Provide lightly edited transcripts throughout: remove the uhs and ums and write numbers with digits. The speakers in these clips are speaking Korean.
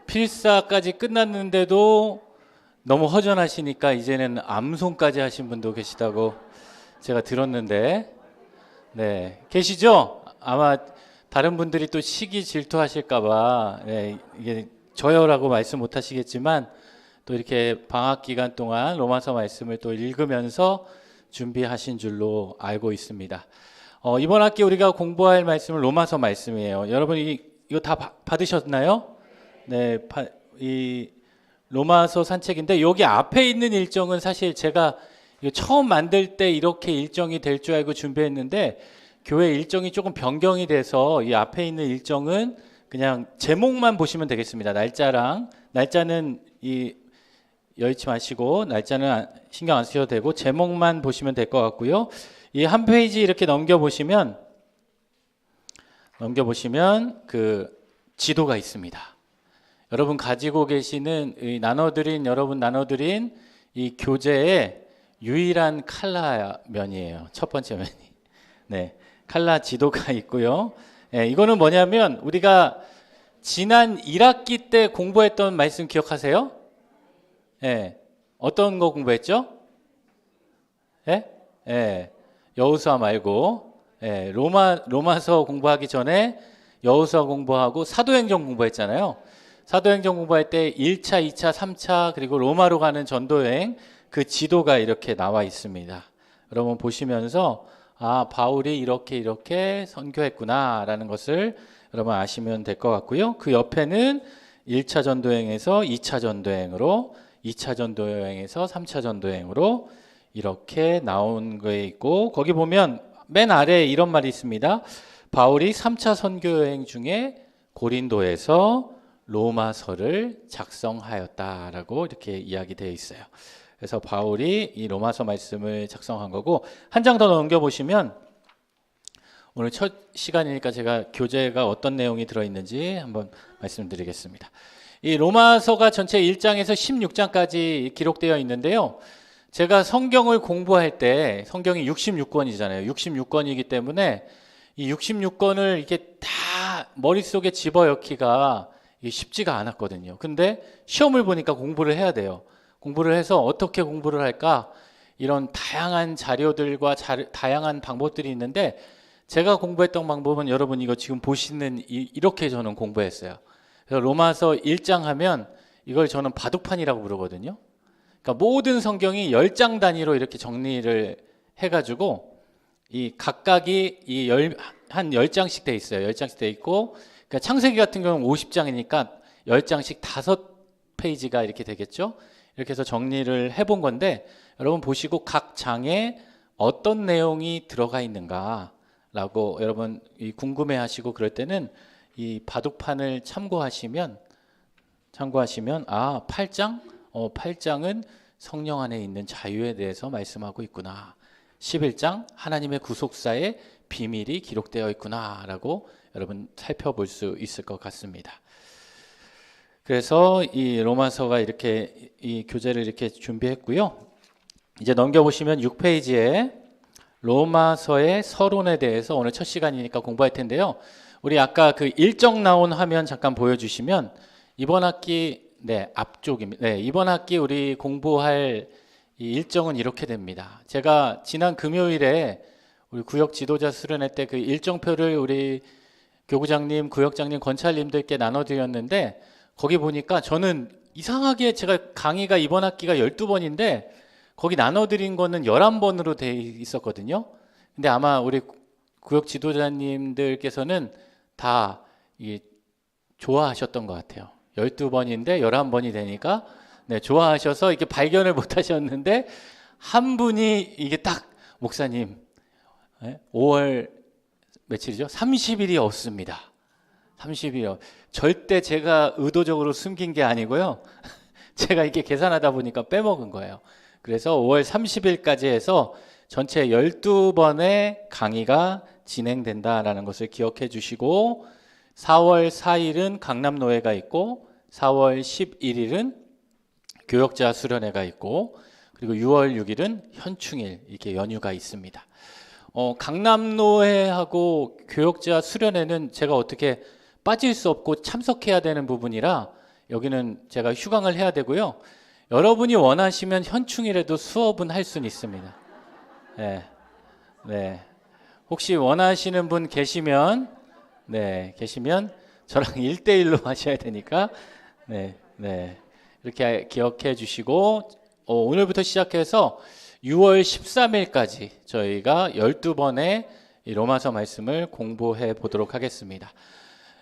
필사까지 끝났는데도 너무 허전하시니까 이제는 암송까지 하신 분도 계시다고 제가 들었는데, 네, 계시죠? 아마 다른 분들이 또 시기 질투하실까봐, 네, 이게 저요라고 말씀 못 하시겠지만, 또 이렇게 방학 기간 동안 로마서 말씀을 또 읽으면서 준비하신 줄로 알고 있습니다. 이번 학기 우리가 공부할 말씀은 로마서 말씀이에요. 여러분 이거 다 받으셨나요? 네, 이 로마서 산책인데 여기 앞에 있는 일정은 사실 제가 이거 처음 만들 때 이렇게 일정이 될 줄 알고 준비했는데 교회 일정이 조금 변경이 돼서 이 앞에 있는 일정은 그냥 제목만 보시면 되겠습니다. 날짜는 여의치 마시고 날짜는 신경 안 쓰셔도 되고 제목만 보시면 될 것 같고요. 이 한 페이지 이렇게 넘겨보시면 그 지도가 있습니다. 여러분 가지고 계시는 여러분 나눠드린 이 교재의 유일한 칼라 면이에요. 첫 번째 면이. 네, 칼라 지도가 있고요. 네, 이거는 뭐냐면 우리가 지난 1학기 때 공부했던 말씀 기억하세요? 네, 어떤 거 공부했죠? 예? 네, 여호수아 말고 로마서 공부하기 전에 여호수아 공부하고 사도행전 공부했잖아요. 사도행전 공부할 때 1차, 2차, 3차 그리고 로마로 가는 전도여행 그 지도가 이렇게 나와 있습니다. 여러분 보시면서 바울이 이렇게 선교했구나 라는 것을 여러분 아시면 될 것 같고요. 그 옆에는 1차 전도여행에서 2차 전도여행으로 2차 전도여행에서 3차 전도여행으로 이렇게 나온 거에 있고 거기 보면 맨 아래에 이런 말이 있습니다. 바울이 3차 선교여행 중에 고린도에서 로마서를 작성하였다라고 이렇게 이야기되어 있어요. 그래서 바울이 이 로마서 말씀을 작성한 거고 한 장 더 넘겨보시면 오늘 첫 시간이니까 제가 교재가 어떤 내용이 들어있는지 한번 말씀드리겠습니다. 이 로마서가 전체 1장에서 16장까지 기록되어 있는데요. 제가 성경을 공부할 때 성경이 66권이잖아요. 66권이기 때문에 이 66권을 이렇게 다 머릿속에 집어넣기가 쉽지가 않았거든요. 근데 시험을 보니까 공부를 해야 돼요. 공부를 해서 어떻게 공부를 할까? 이런 다양한 자료들과 다양한 방법들이 있는데 제가 공부했던 방법은 여러분 이거 지금 보시는 이렇게 저는 공부했어요. 그래서 로마서 1장 하면 이걸 저는 바둑판이라고 부르거든요. 그러니까 모든 성경이 10장 단위로 이렇게 정리를 해가지고 이 각각이 한 10장씩 돼 있어요. 10장씩 돼 있고 그러니까 창세기 같은 경우는 50장이니까 10장씩 5페이지가 이렇게 되겠죠. 이렇게 해서 정리를 해본 건데 여러분 보시고 각 장에 어떤 내용이 들어가 있는가 라고 여러분 궁금해하시고 그럴 때는 이 바둑판을 참고하시면 8장? 8장은 성령 안에 있는 자유에 대해서 말씀하고 있구나. 11장 하나님의 구속사의 비밀이 기록되어 있구나 라고 여러분 살펴볼 수 있을 것 같습니다. 그래서 이 로마서가 이렇게 이 교재를 이렇게 준비했고요. 이제 넘겨보시면 6페이지에 로마서의 서론에 대해서 오늘 첫 시간이니까 공부할 텐데요. 우리 아까 그 일정 나온 화면 잠깐 보여주시면 이번 학기 앞쪽입니다. 이번 학기 우리 공부할 이 일정은 이렇게 됩니다. 제가 지난 금요일에 우리 구역 지도자 수련회 때 그 일정표를 우리 교구장님, 구역장님, 권찰님들께 나눠드렸는데 거기 보니까 저는 이상하게 제가 강의가 이번 학기가 12번인데 거기 나눠드린 거는 11번으로 돼 있었거든요. 근데 아마 우리 구역 지도자님들께서는 다 좋아하셨던 것 같아요. 12번인데 11번이 되니까 좋아하셔서 이렇게 발견을 못 하셨는데 한 분이 이게 딱 목사님 5월 며칠이죠? 30일이 없습니다. 30일이요. 절대 제가 의도적으로 숨긴 게 아니고요. 제가 이렇게 계산하다 보니까 빼먹은 거예요. 그래서 5월 30일까지 해서 전체 12번의 강의가 진행된다라는 것을 기억해 주시고 4월 4일은 강남노회가 있고 4월 11일은 교역자 수련회가 있고 그리고 6월 6일은 현충일 이렇게 연휴가 있습니다. 강남노회하고 교역자 수련회는 제가 어떻게 빠질 수 없고 참석해야 되는 부분이라 여기는 제가 휴강을 해야 되고요. 여러분이 원하시면 현충일에도 수업은 할 수는 있습니다. 네, 네. 혹시 원하시는 분 계시면, 네, 계시면 저랑 1대1로 하셔야 되니까, 네, 네. 이렇게 기억해 주시고, 오늘부터 시작해서 6월 13일까지 저희가 12번의 이 로마서 말씀을 공부해 보도록 하겠습니다.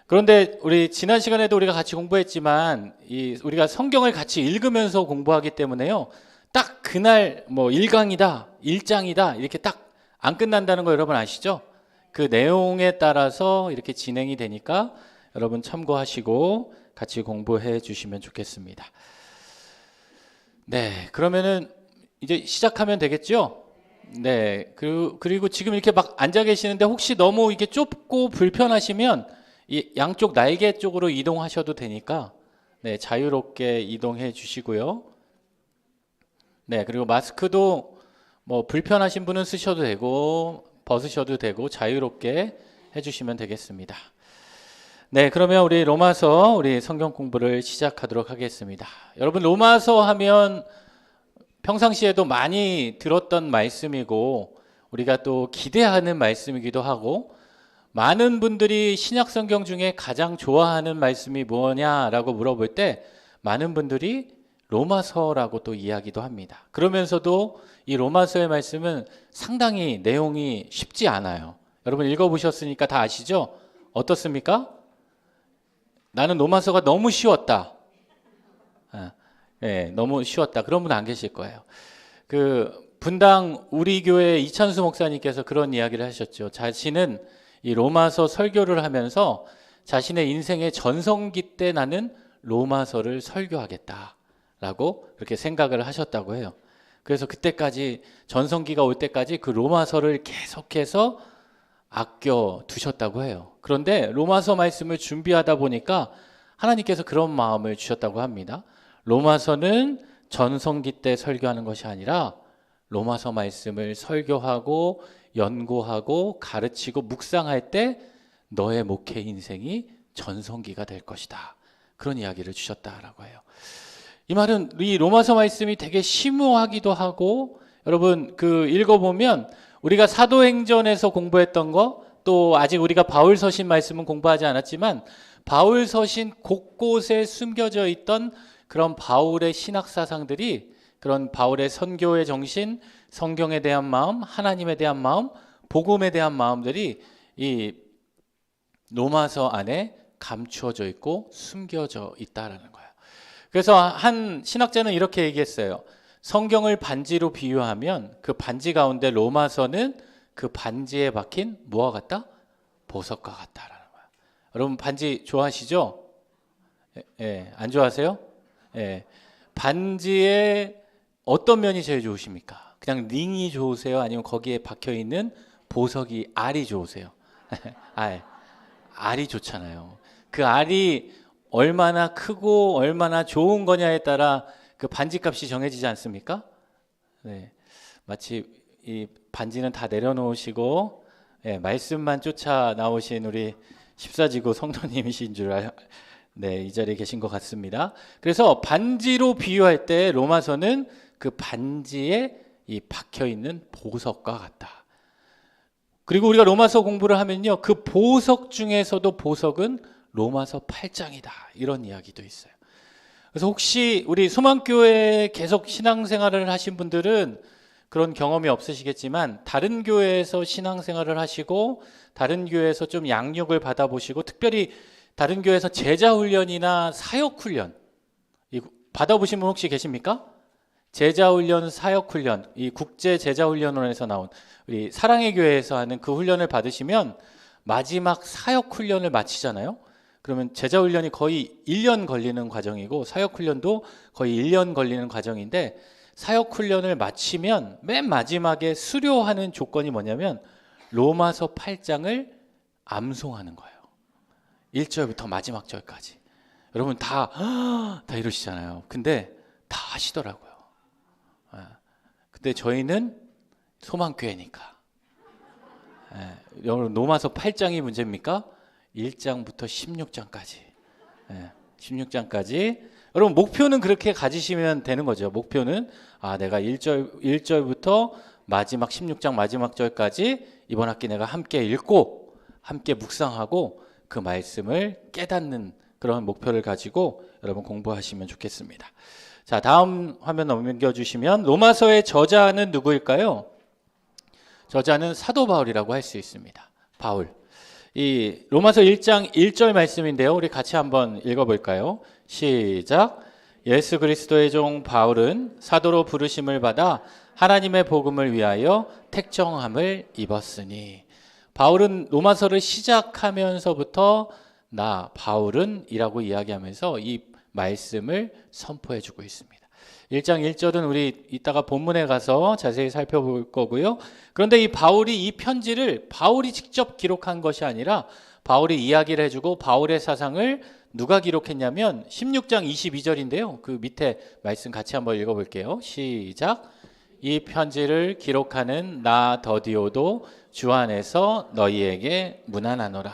그런데 우리 지난 시간에도 우리가 같이 공부했지만 우리가 성경을 같이 읽으면서 공부하기 때문에요. 딱 그날 뭐 1강이다, 1장이다 이렇게 딱 안 끝난다는 거 여러분 아시죠? 그 내용에 따라서 이렇게 진행이 되니까 여러분 참고하시고 같이 공부해 주시면 좋겠습니다. 네, 그러면은 이제 시작하면 되겠죠? 네, 그리고 지금 이렇게 막 앉아 계시는데 혹시 너무 이게 좁고 불편하시면 이 양쪽 날개 쪽으로 이동하셔도 되니까 네, 자유롭게 이동해 주시고요. 네, 그리고 마스크도 뭐 불편하신 분은 쓰셔도 되고 벗으셔도 되고 자유롭게 해주시면 되겠습니다. 네, 그러면 우리 로마서 우리 성경 공부를 시작하도록 하겠습니다. 여러분 로마서 하면 평상시에도 많이 들었던 말씀이고 우리가 또 기대하는 말씀이기도 하고 많은 분들이 신약 성경 중에 가장 좋아하는 말씀이 뭐냐라고 물어볼 때 많은 분들이 로마서라고 또 이야기도 합니다. 그러면서도 이 로마서의 말씀은 상당히 내용이 쉽지 않아요. 여러분 읽어보셨으니까 다 아시죠? 어떻습니까? 나는 로마서가 너무 쉬웠다. 네, 너무 쉬웠다. 그런 분 안 계실 거예요. 분당 우리 교회 이찬수 목사님께서 그런 이야기를 하셨죠. 자신은 이 로마서 설교를 하면서 자신의 인생의 전성기 때 나는 로마서를 설교하겠다라고 그렇게 생각을 하셨다고 해요. 그래서 그때까지 전성기가 올 때까지 그 로마서를 계속해서 아껴 두셨다고 해요. 그런데 로마서 말씀을 준비하다 보니까 하나님께서 그런 마음을 주셨다고 합니다. 로마서는 전성기 때 설교하는 것이 아니라 로마서 말씀을 설교하고 연구하고 가르치고 묵상할 때 너의 목회 인생이 전성기가 될 것이다. 그런 이야기를 주셨다라고 해요. 이 말은 이 로마서 말씀이 되게 심오하기도 하고 여러분 읽어보면 우리가 사도행전에서 공부했던 거 또 아직 우리가 바울서신 말씀은 공부하지 않았지만 바울서신 곳곳에 숨겨져 있던 그런 바울의 신학 사상들이 그런 바울의 선교의 정신, 성경에 대한 마음, 하나님에 대한 마음, 복음에 대한 마음들이 이 로마서 안에 감추어져 있고 숨겨져 있다라는 거예요. 그래서 한 신학자는 이렇게 얘기했어요. 성경을 반지로 비유하면 그 반지 가운데 로마서는 그 반지에 박힌 뭐와 같다? 보석과 같다라는 거예요. 여러분 반지 좋아하시죠? 예, 안 좋아하세요? 예, 반지의 어떤 면이 제일 좋으십니까? 그냥 링이 좋으세요? 아니면 거기에 박혀 있는 보석이 알이 좋으세요? 알이 좋잖아요. 그 알이 얼마나 크고 얼마나 좋은 거냐에 따라 그 반지 값이 정해지지 않습니까? 네, 마치 이 반지는 다 내려놓으시고 말씀만 쫓아 나오신 우리 십사지구 성도님이신 줄 네, 이 자리에 계신 것 같습니다. 그래서 반지로 비유할 때 로마서는 그 반지에 이 박혀 있는 보석과 같다. 그리고 우리가 로마서 공부를 하면요, 그 보석 중에서도 보석은 로마서 8장이다. 이런 이야기도 있어요. 그래서 혹시 우리 소망교회에 계속 신앙생활을 하신 분들은 그런 경험이 없으시겠지만 다른 교회에서 신앙생활을 하시고 다른 교회에서 좀 양육을 받아보시고 특별히 다른 교회에서 제자훈련이나 사역훈련 받아보신 분 혹시 계십니까? 제자훈련, 사역훈련, 이 국제제자훈련원에서 나온 우리 사랑의 교회에서 하는 그 훈련을 받으시면 마지막 사역훈련을 마치잖아요. 그러면 제자훈련이 거의 1년 걸리는 과정이고 사역훈련도 거의 1년 걸리는 과정인데 사역훈련을 마치면 맨 마지막에 수료하는 조건이 뭐냐면 로마서 8장을 암송하는 거예요. 1절부터 마지막 절까지. 여러분 다 이러시잖아요. 근데 다 하시더라고요. 근데 저희는 소망교회니까. 여러분 로마서 8장이 문제입니까? 1장부터 16장까지. 16장까지. 여러분 목표는 그렇게 가지시면 되는 거죠. 목표는 내가 1절부터 마지막 16장 마지막 절까지 이번 학기 내가 함께 읽고 함께 묵상하고 그 말씀을 깨닫는 그런 목표를 가지고 여러분 공부하시면 좋겠습니다. 자, 다음 화면 넘겨주시면 로마서의 저자는 누구일까요? 저자는 사도 바울이라고 할 수 있습니다. 바울. 이 로마서 1장 1절 말씀인데요. 우리 같이 한번 읽어볼까요? 시작. 예수 그리스도의 종 바울은 사도로 부르심을 받아 하나님의 복음을 위하여 택정함을 입었으니. 바울은 로마서를 시작하면서부터 나 바울은 이라고 이야기하면서 이 말씀을 선포해 주고 있습니다. 1장 1절은 우리 이따가 본문에 가서 자세히 살펴볼 거고요. 그런데 이 바울이 이 편지를 바울이 직접 기록한 것이 아니라 바울이 이야기를 해주고 바울의 사상을 누가 기록했냐면 16장 22절인데요. 그 밑에 말씀 같이 한번 읽어볼게요. 시작. 이 편지를 기록하는 나 더디오도 주 안에서 너희에게 문안하노라.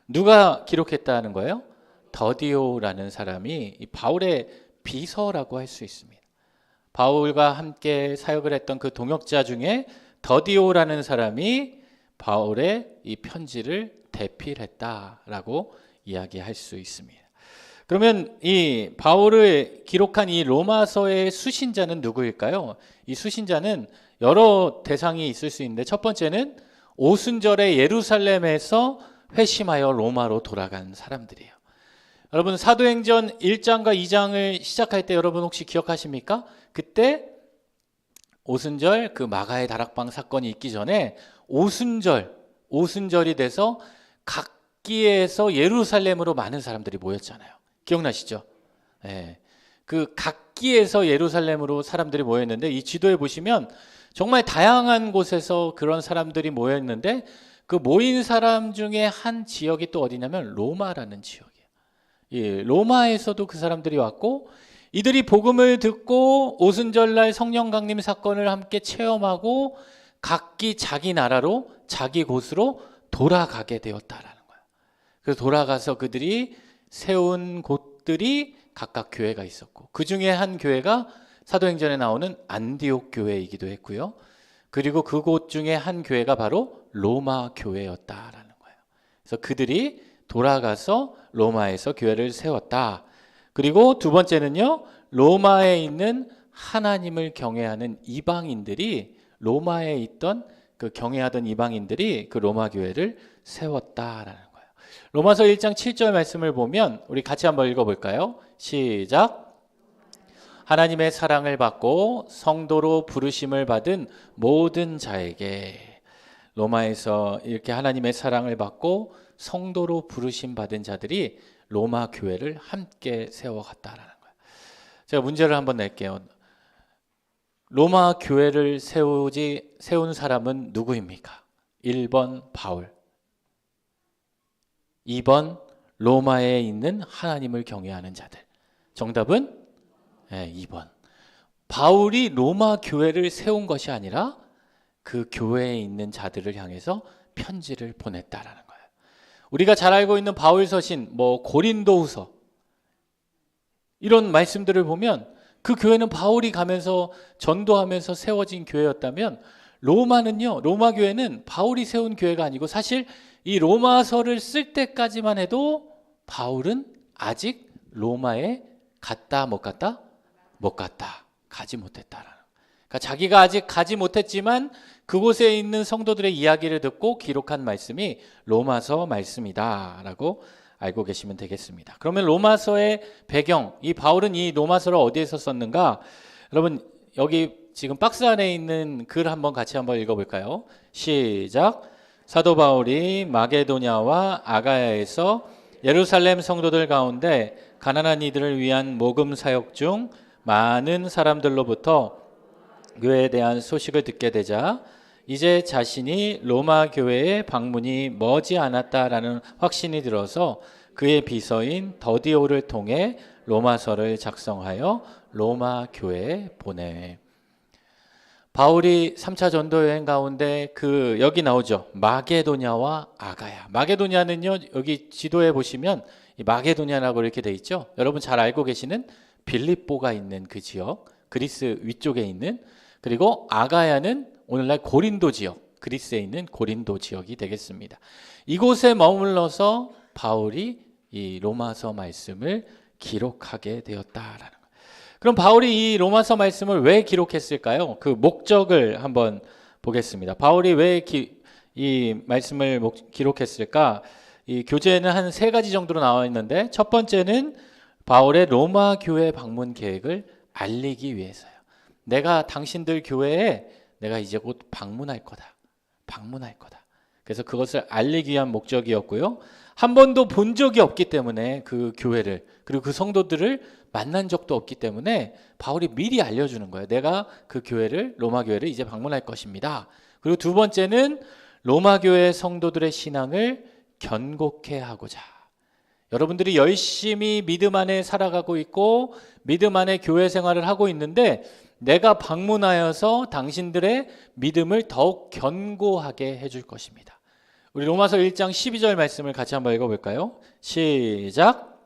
누가 기록했다는 거예요? 더디오라는 사람이 이 바울의 비서라고 할 수 있습니다. 바울과 함께 사역을 했던 그 동역자 중에 더디오라는 사람이 바울의 이 편지를 대필했다라고 이야기할 수 있습니다. 그러면 이 바울을 기록한 이 로마서의 수신자는 누구일까요? 이 수신자는 여러 대상이 있을 수 있는데 첫 번째는 오순절에 예루살렘에서 회심하여 로마로 돌아간 사람들이에요. 여러분 사도행전 1장과 2장을 시작할 때 여러분 혹시 기억하십니까? 그때 오순절 그 마가의 다락방 사건이 있기 전에 오순절이 돼서 각기에서 예루살렘으로 많은 사람들이 모였잖아요. 기억나시죠? 네. 그 각기에서 예루살렘으로 사람들이 모였는데 이 지도에 보시면 정말 다양한 곳에서 그런 사람들이 모였는데 그 모인 사람 중에 한 지역이 또 어디냐면 로마라는 지역이에요. 예, 로마에서도 그 사람들이 왔고 이들이 복음을 듣고 오순절날 성령 강림 사건을 함께 체험하고 각기 자기 나라로 자기 곳으로 돌아가게 되었다라는 거예요. 그래서 돌아가서 그들이 세운 곳들이 각각 교회가 있었고 그 중에 한 교회가 사도행전에 나오는 안디옥 교회이기도 했고요. 그리고 그곳 중에 한 교회가 바로 로마 교회였다라는 거예요. 그래서 그들이 돌아가서 로마에서 교회를 세웠다. 그리고 두 번째는요, 로마에 있는 하나님을 경외하는 이방인들이 로마에 있던 그 경외하던 이방인들이 그 로마 교회를 세웠다라는 거예요. 로마서 1장 7절 말씀을 보면 우리 같이 한번 읽어볼까요? 시작. 하나님의 사랑을 받고 성도로 부르심을 받은 모든 자에게. 로마에서 이렇게 하나님의 사랑을 받고 성도로 부르심 받은 자들이 로마 교회를 함께 세워갔다라는 거예요. 제가 문제를 한번 낼게요. 로마 교회를 세운 사람은 누구입니까? 1번 바울, 2번 로마에 있는 하나님을 경외하는 자들. 정답은 2번. 바울이 로마 교회를 세운 것이 아니라 그 교회에 있는 자들을 향해서 편지를 보냈다라는 거예요. 우리가 잘 알고 있는 바울 서신, 고린도후서 이런 말씀들을 보면 그 교회는 바울이 가면서 전도하면서 세워진 교회였다면 로마는요, 로마 교회는 바울이 세운 교회가 아니고 사실 이 로마서를 쓸 때까지만 해도 바울은 아직 로마에 갔다 못 갔다? 못 갔다. 가지 못했다라는. 그러니까 자기가 아직 가지 못했지만 그곳에 있는 성도들의 이야기를 듣고 기록한 말씀이 로마서 말씀이다라고 알고 계시면 되겠습니다. 그러면 로마서의 배경, 이 바울은 이 로마서를 어디에서 썼는가? 여러분 여기 지금 박스 안에 있는 글 한번 같이 한번 읽어볼까요? 시작. 사도 바울이 마게도냐와 아가야에서 예루살렘 성도들 가운데 가난한 이들을 위한 모금 사역 중 많은 사람들로부터 교회에 대한 소식을 듣게 되자 이제 자신이 로마 교회에 방문이 머지 않았다라는 확신이 들어서 그의 비서인 더디오를 통해 로마서를 작성하여 로마 교회에 보내. 바울이 3차 전도 여행 가운데 여기 나오죠. 마게도냐와 아가야. 마게도냐는요, 여기 지도에 보시면 이 마게도냐라고 이렇게 돼 있죠. 여러분 잘 알고 계시는 빌립보가 있는 그 지역, 그리스 위쪽에 있는, 그리고 아가야는 오늘날 고린도 지역, 그리스에 있는 고린도 지역이 되겠습니다. 이곳에 머물러서 바울이 이 로마서 말씀을 기록하게 되었다라는 거예요. 그럼 바울이 이 로마서 말씀을 왜 기록했을까요? 그 목적을 한번 보겠습니다. 바울이 왜 이 말씀을 기록했을까? 이 교재에는 한 3가지 정도로 나와 있는데, 첫 번째는 바울의 로마 교회 방문 계획을 알리기 위해서요. 내가 당신들 교회에 내가 이제 곧 방문할 거다. 그래서 그것을 알리기 위한 목적이었고요. 한 번도 본 적이 없기 때문에 그 교회를, 그리고 그 성도들을 만난 적도 없기 때문에 바울이 미리 알려주는 거예요. 내가 그 교회를, 로마 교회를 이제 방문할 것입니다. 그리고 두 번째는 로마 교회 성도들의 신앙을 견고케 하고자. 여러분들이 열심히 믿음 안에 살아가고 있고 믿음 안에 교회 생활을 하고 있는데, 내가 방문하여서 당신들의 믿음을 더욱 견고하게 해줄 것입니다. 우리 로마서 1장 12절 말씀을 같이 한번 읽어볼까요? 시작.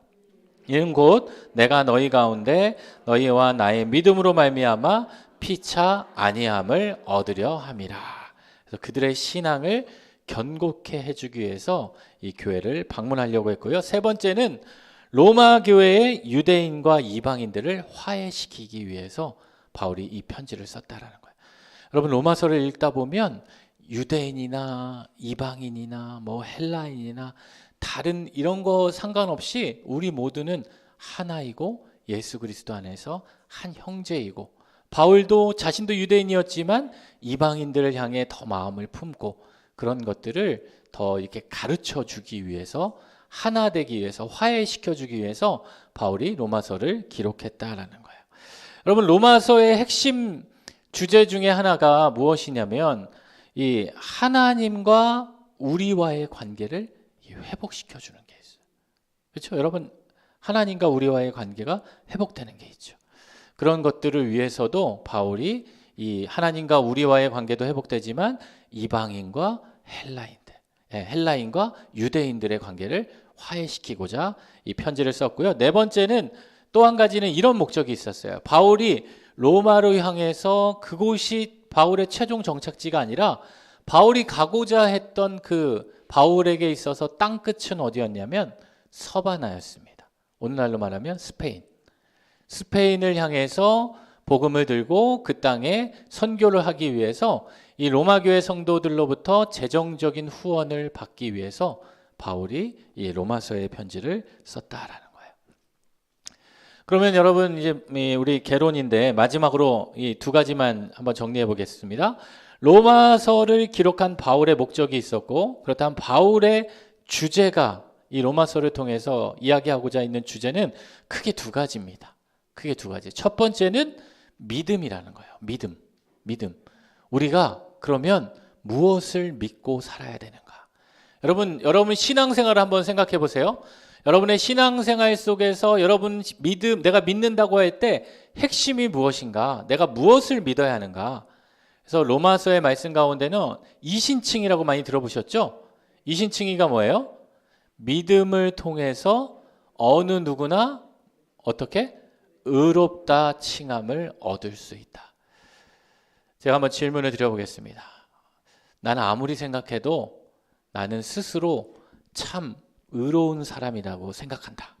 이는 곧 내가 너희 가운데 너희와 나의 믿음으로 말미암아 피차 아니함을 얻으려 함이라. 그래서 그들의 신앙을 견고케 해주기 위해서 이 교회를 방문하려고 했고요. 세 번째는 로마 교회의 유대인과 이방인들을 화해시키기 위해서 바울이 이 편지를 썼다라는 거예요. 여러분, 로마서를 읽다 보면 유대인이나 이방인이나 뭐 헬라인이나 다른 이런 거 상관없이 우리 모두는 하나이고 예수 그리스도 안에서 한 형제이고, 바울도 자신도 유대인이었지만 이방인들을 향해 더 마음을 품고 그런 것들을 더 이렇게 가르쳐 주기 위해서, 하나 되기 위해서, 화해시켜 주기 위해서 바울이 로마서를 기록했다라는 거예요. 여러분, 로마서의 핵심 주제 중에 하나가 무엇이냐면 이 하나님과 우리와의 관계를 회복시켜 주는 게 있어요. 그렇죠? 여러분, 하나님과 우리와의 관계가 회복되는 게 있죠. 그런 것들을 위해서도 바울이 이 하나님과 우리와의 관계도 회복되지만 이방인과 헬라인과 유대인들의 관계를 화해시키고자 이 편지를 썼고요. 네 번째는, 또 한 가지는 이런 목적이 있었어요. 바울이 로마로 향해서, 그곳이 바울의 최종 정착지가 아니라 바울이 가고자 했던 그 바울에게 있어서 땅끝은 어디였냐면 서바나였습니다. 오늘날로 말하면 스페인을 향해서 복음을 들고 그 땅에 선교를 하기 위해서 이 로마 교회 성도들로부터 재정적인 후원을 받기 위해서 바울이 이 로마서의 편지를 썼다라는 거예요. 그러면 여러분, 이제 우리 개론인데 마지막으로 이 2가지만 한번 정리해 보겠습니다. 로마서를 기록한 바울의 목적이 있었고, 그렇다면 바울의 주제가, 이 로마서를 통해서 이야기하고자 있는 주제는 크게 2가지입니다. 크게 2가지. 첫 번째는 믿음이라는 거예요. 믿음. 우리가 그러면 무엇을 믿고 살아야 되는가? 여러분 신앙생활을 한번 생각해 보세요. 여러분의 신앙생활 속에서 여러분 내가 믿는다고 할 때 핵심이 무엇인가? 내가 무엇을 믿어야 하는가? 그래서 로마서의 말씀 가운데는 이신칭이라고 많이 들어보셨죠? 이신칭이가 뭐예요? 믿음을 통해서 어느 누구나 어떻게? 의롭다 칭함을 얻을 수 있다. 제가 한번 질문을 드려보겠습니다. 나는 아무리 생각해도 나는 스스로 참 의로운 사람이라고 생각한다.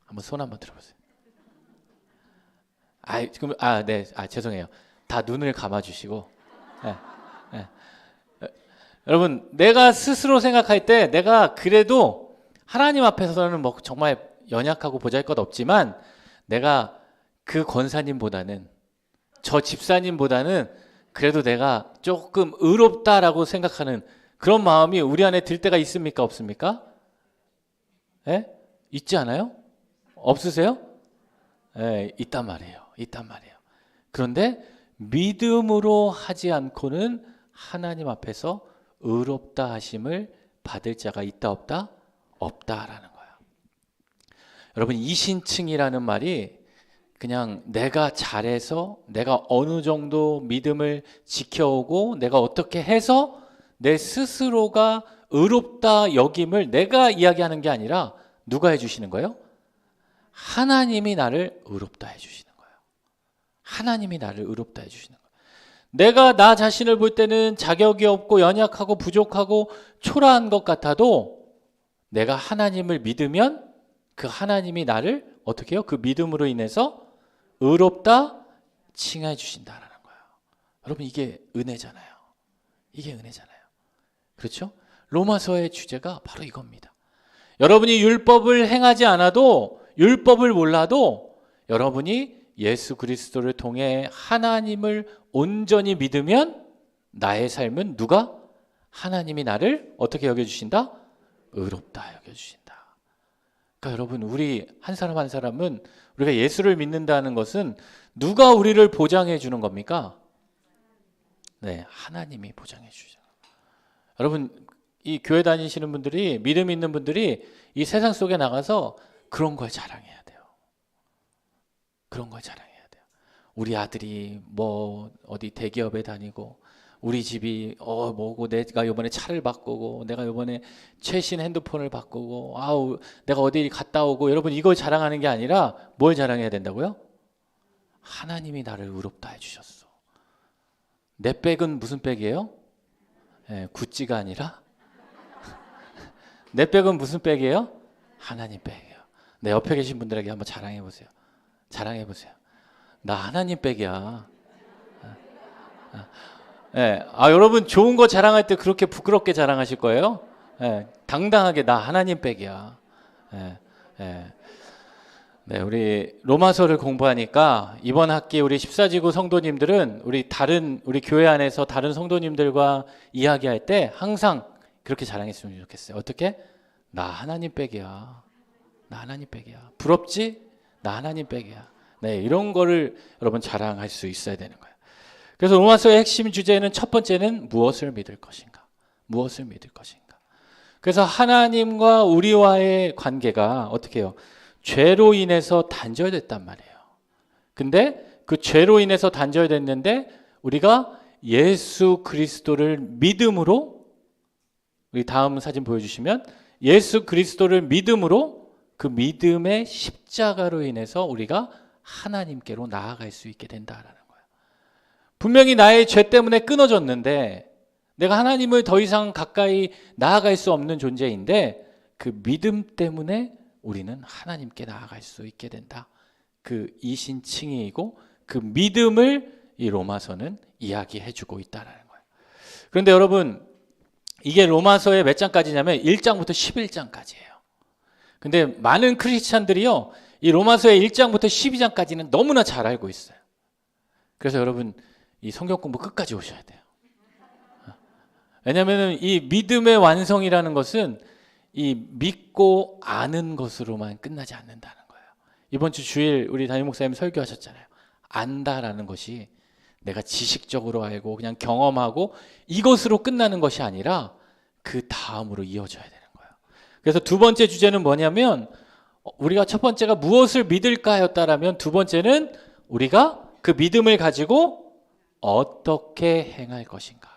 한번 손 한번 들어보세요. 죄송해요. 다 눈을 감아주시고. 여러분, 내가 스스로 생각할 때 내가 그래도 하나님 앞에서는 뭐 정말 연약하고 보잘것없지만 내가 그 권사님보다는, 저 집사님보다는 그래도 내가 조금 의롭다라고 생각하는 그런 마음이 우리 안에 들 때가 있습니까? 없습니까? 있지 않아요? 없으세요? 있단 말이에요. 그런데 믿음으로 하지 않고는 하나님 앞에서 의롭다 하심을 받을 자가 있다 없다? 없다라는 거예요. 여러분, 이신칭이라는 말이 그냥 내가 잘해서, 내가 어느 정도 믿음을 지켜오고 내가 어떻게 해서 내 스스로가 의롭다 여김을 내가 이야기하는 게 아니라 누가 해주시는 거예요? 하나님이 나를 의롭다 해주시는 거예요. 하나님이 나를 의롭다 해주시는 거예요. 내가 나 자신을 볼 때는 자격이 없고 연약하고 부족하고 초라한 것 같아도 내가 하나님을 믿으면 그 하나님이 나를 어떻게 해요? 그 믿음으로 인해서 의롭다 칭해 주신다라는 거예요. 여러분 이게 은혜잖아요. 이게 은혜잖아요. 그렇죠? 로마서의 주제가 바로 이겁니다. 여러분이 율법을 행하지 않아도 율법을 몰라도 여러분이 예수 그리스도를 통해 하나님을 온전히 믿으면 나의 삶은 누가? 하나님이 나를 어떻게 여겨주신다? 의롭다 여겨주신다. 그러니까 여러분 우리 한 사람 한 사람은 우리가 예수를 믿는다는 것은 누가 우리를 보장해 주는 겁니까? 네, 하나님이 보장해 주죠. 여러분 이 교회 다니시는 분들이 믿음 있는 분들이 이 세상 속에 나가서 그런 걸 자랑해야 돼요. 그런 걸 자랑해야 돼요. 우리 아들이 뭐 어디 대기업에 다니고 우리 집이 뭐고 내가 이번에 차를 바꾸고 내가 이번에 최신 핸드폰을 바꾸고 내가 어디 갔다 오고 여러분 이걸 자랑하는 게 아니라 뭘 자랑해야 된다고요? 하나님이 나를 의롭다 해주셨어. 내 백은 무슨 백이에요? 네, 구찌가 아니라 내 백은 무슨 백이에요? 하나님 백이에요. 내 옆에 계신 분들에게 한번 자랑해 보세요. 자랑해 보세요. 나 하나님 백이야. 네. 여러분 좋은 거 자랑할 때 그렇게 부끄럽게 자랑하실 거예요? 네. 당당하게 나 하나님 백이야. 네. 네. 네, 우리 로마서를 공부하니까 이번 학기 우리 14지구 성도님들은 우리 교회 안에서 다른 성도님들과 이야기할 때 항상 그렇게 자랑했으면 좋겠어요. 어떻게? 나 하나님 백이야. 나 하나님 백이야. 부럽지? 나 하나님 백이야. 네, 이런 거를 여러분 자랑할 수 있어야 되는 거예요. 그래서 로마서의 핵심 주제는 첫 번째는 무엇을 믿을 것인가? 무엇을 믿을 것인가? 그래서 하나님과 우리와의 관계가 어떻게 해요? 죄로 인해서 단절됐단 말이에요. 근데 그 죄로 인해서 단절됐는데 우리가 예수 그리스도를 믿음으로 우리 다음 사진 보여주시면 예수 그리스도를 믿음으로 그 믿음의 십자가로 인해서 우리가 하나님께로 나아갈 수 있게 된다라는 거예요. 분명히 나의 죄 때문에 끊어졌는데 내가 하나님을 더 이상 가까이 나아갈 수 없는 존재인데 그 믿음 때문에 우리는 하나님께 나아갈 수 있게 된다. 그 이신칭의이고 그 믿음을 이 로마서는 이야기해주고 있다는 거예요. 그런데 여러분 이게 로마서의 몇 장까지냐면 1장부터 11장까지예요. 근데 많은 크리스찬들이요 이 로마서의 1장부터 12장까지는 너무나 잘 알고 있어요. 그래서 여러분 이 성경 공부 끝까지 오셔야 돼요. 왜냐하면 이 믿음의 완성이라는 것은 이 믿고 아는 것으로만 끝나지 않는다는 거예요. 이번 주 주일 우리 담임 목사님 설교하셨잖아요. 안다라는 것이 내가 지식적으로 알고 그냥 경험하고 이것으로 끝나는 것이 아니라 그 다음으로 이어져야 되는 거예요. 그래서 두 번째 주제는 뭐냐면 우리가 첫 번째가 무엇을 믿을까였다라면 두 번째는 우리가 그 믿음을 가지고 어떻게 행할 것인가.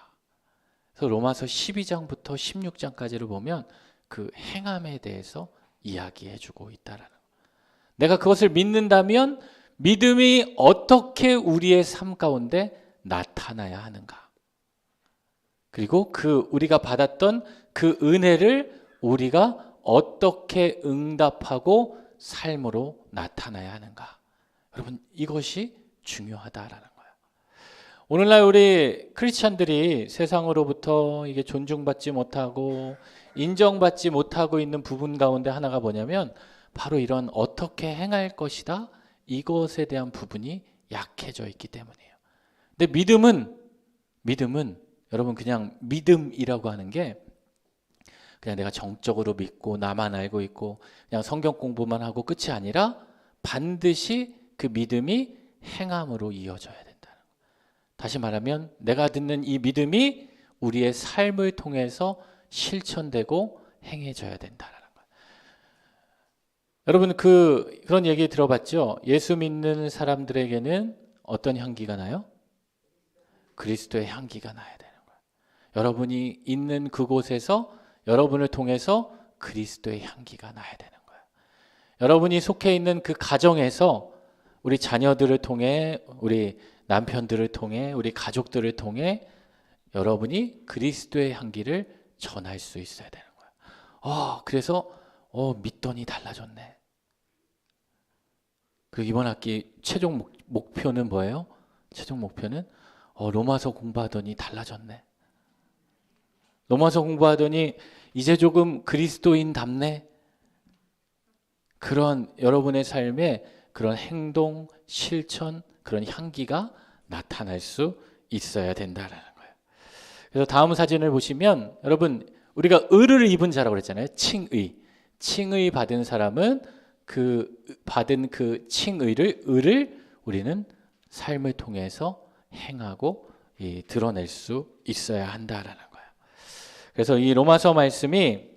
그래서 로마서 12장부터 16장까지를 보면 그 행함에 대해서 이야기해주고 있다라는 거예요. 내가 그것을 믿는다면 믿음이 어떻게 우리의 삶 가운데 나타나야 하는가. 그리고 우리가 받았던 그 은혜를 우리가 어떻게 응답하고 삶으로 나타나야 하는가. 여러분 이것이 중요하다라는 거예요. 오늘날 우리 크리스찬들이 세상으로부터 이게 존중받지 못하고 인정받지 못하고 있는 부분 가운데 하나가 뭐냐면 바로 이런 어떻게 행할 것이다 이것에 대한 부분이 약해져 있기 때문이에요. 근데 믿음은 여러분 그냥 믿음이라고 하는 게 그냥 내가 정적으로 믿고 나만 알고 있고 그냥 성경 공부만 하고 끝이 아니라 반드시 그 믿음이 행함으로 이어져야 된다는 거예요. 다시 말하면 내가 듣는 이 믿음이 우리의 삶을 통해서 실천되고 행해져야 된다는 거예요. 여러분 그런 얘기 들어봤죠? 예수 믿는 사람들에게는 어떤 향기가 나요? 그리스도의 향기가 나야 되는 거예요. 여러분이 있는 그곳에서 여러분을 통해서 그리스도의 향기가 나야 되는 거예요. 여러분이 속해 있는 그 가정에서 우리 자녀들을 통해, 우리 남편들을 통해, 우리 가족들을 통해 여러분이 그리스도의 향기를 전할 수 있어야 되는 거예요. 그래서 믿더니 달라졌네. 그리고 이번 학기 최종 목표는 뭐예요? 최종 목표는 로마서 공부하더니 달라졌네. 로마서 공부하더니 이제 조금 그리스도인답네. 그런 여러분의 삶에 그런 행동, 실천, 그런 향기가 나타날 수 있어야 된다라는 거예요. 그래서 다음 사진을 보시면 여러분, 우리가 의를 입은 자라고 그랬잖아요. 칭의. 칭의 받은 사람은 그 받은 그 의를 우리는 삶을 통해서 행하고 드러낼 수 있어야 한다라는 거예요. 그래서 이 로마서 말씀이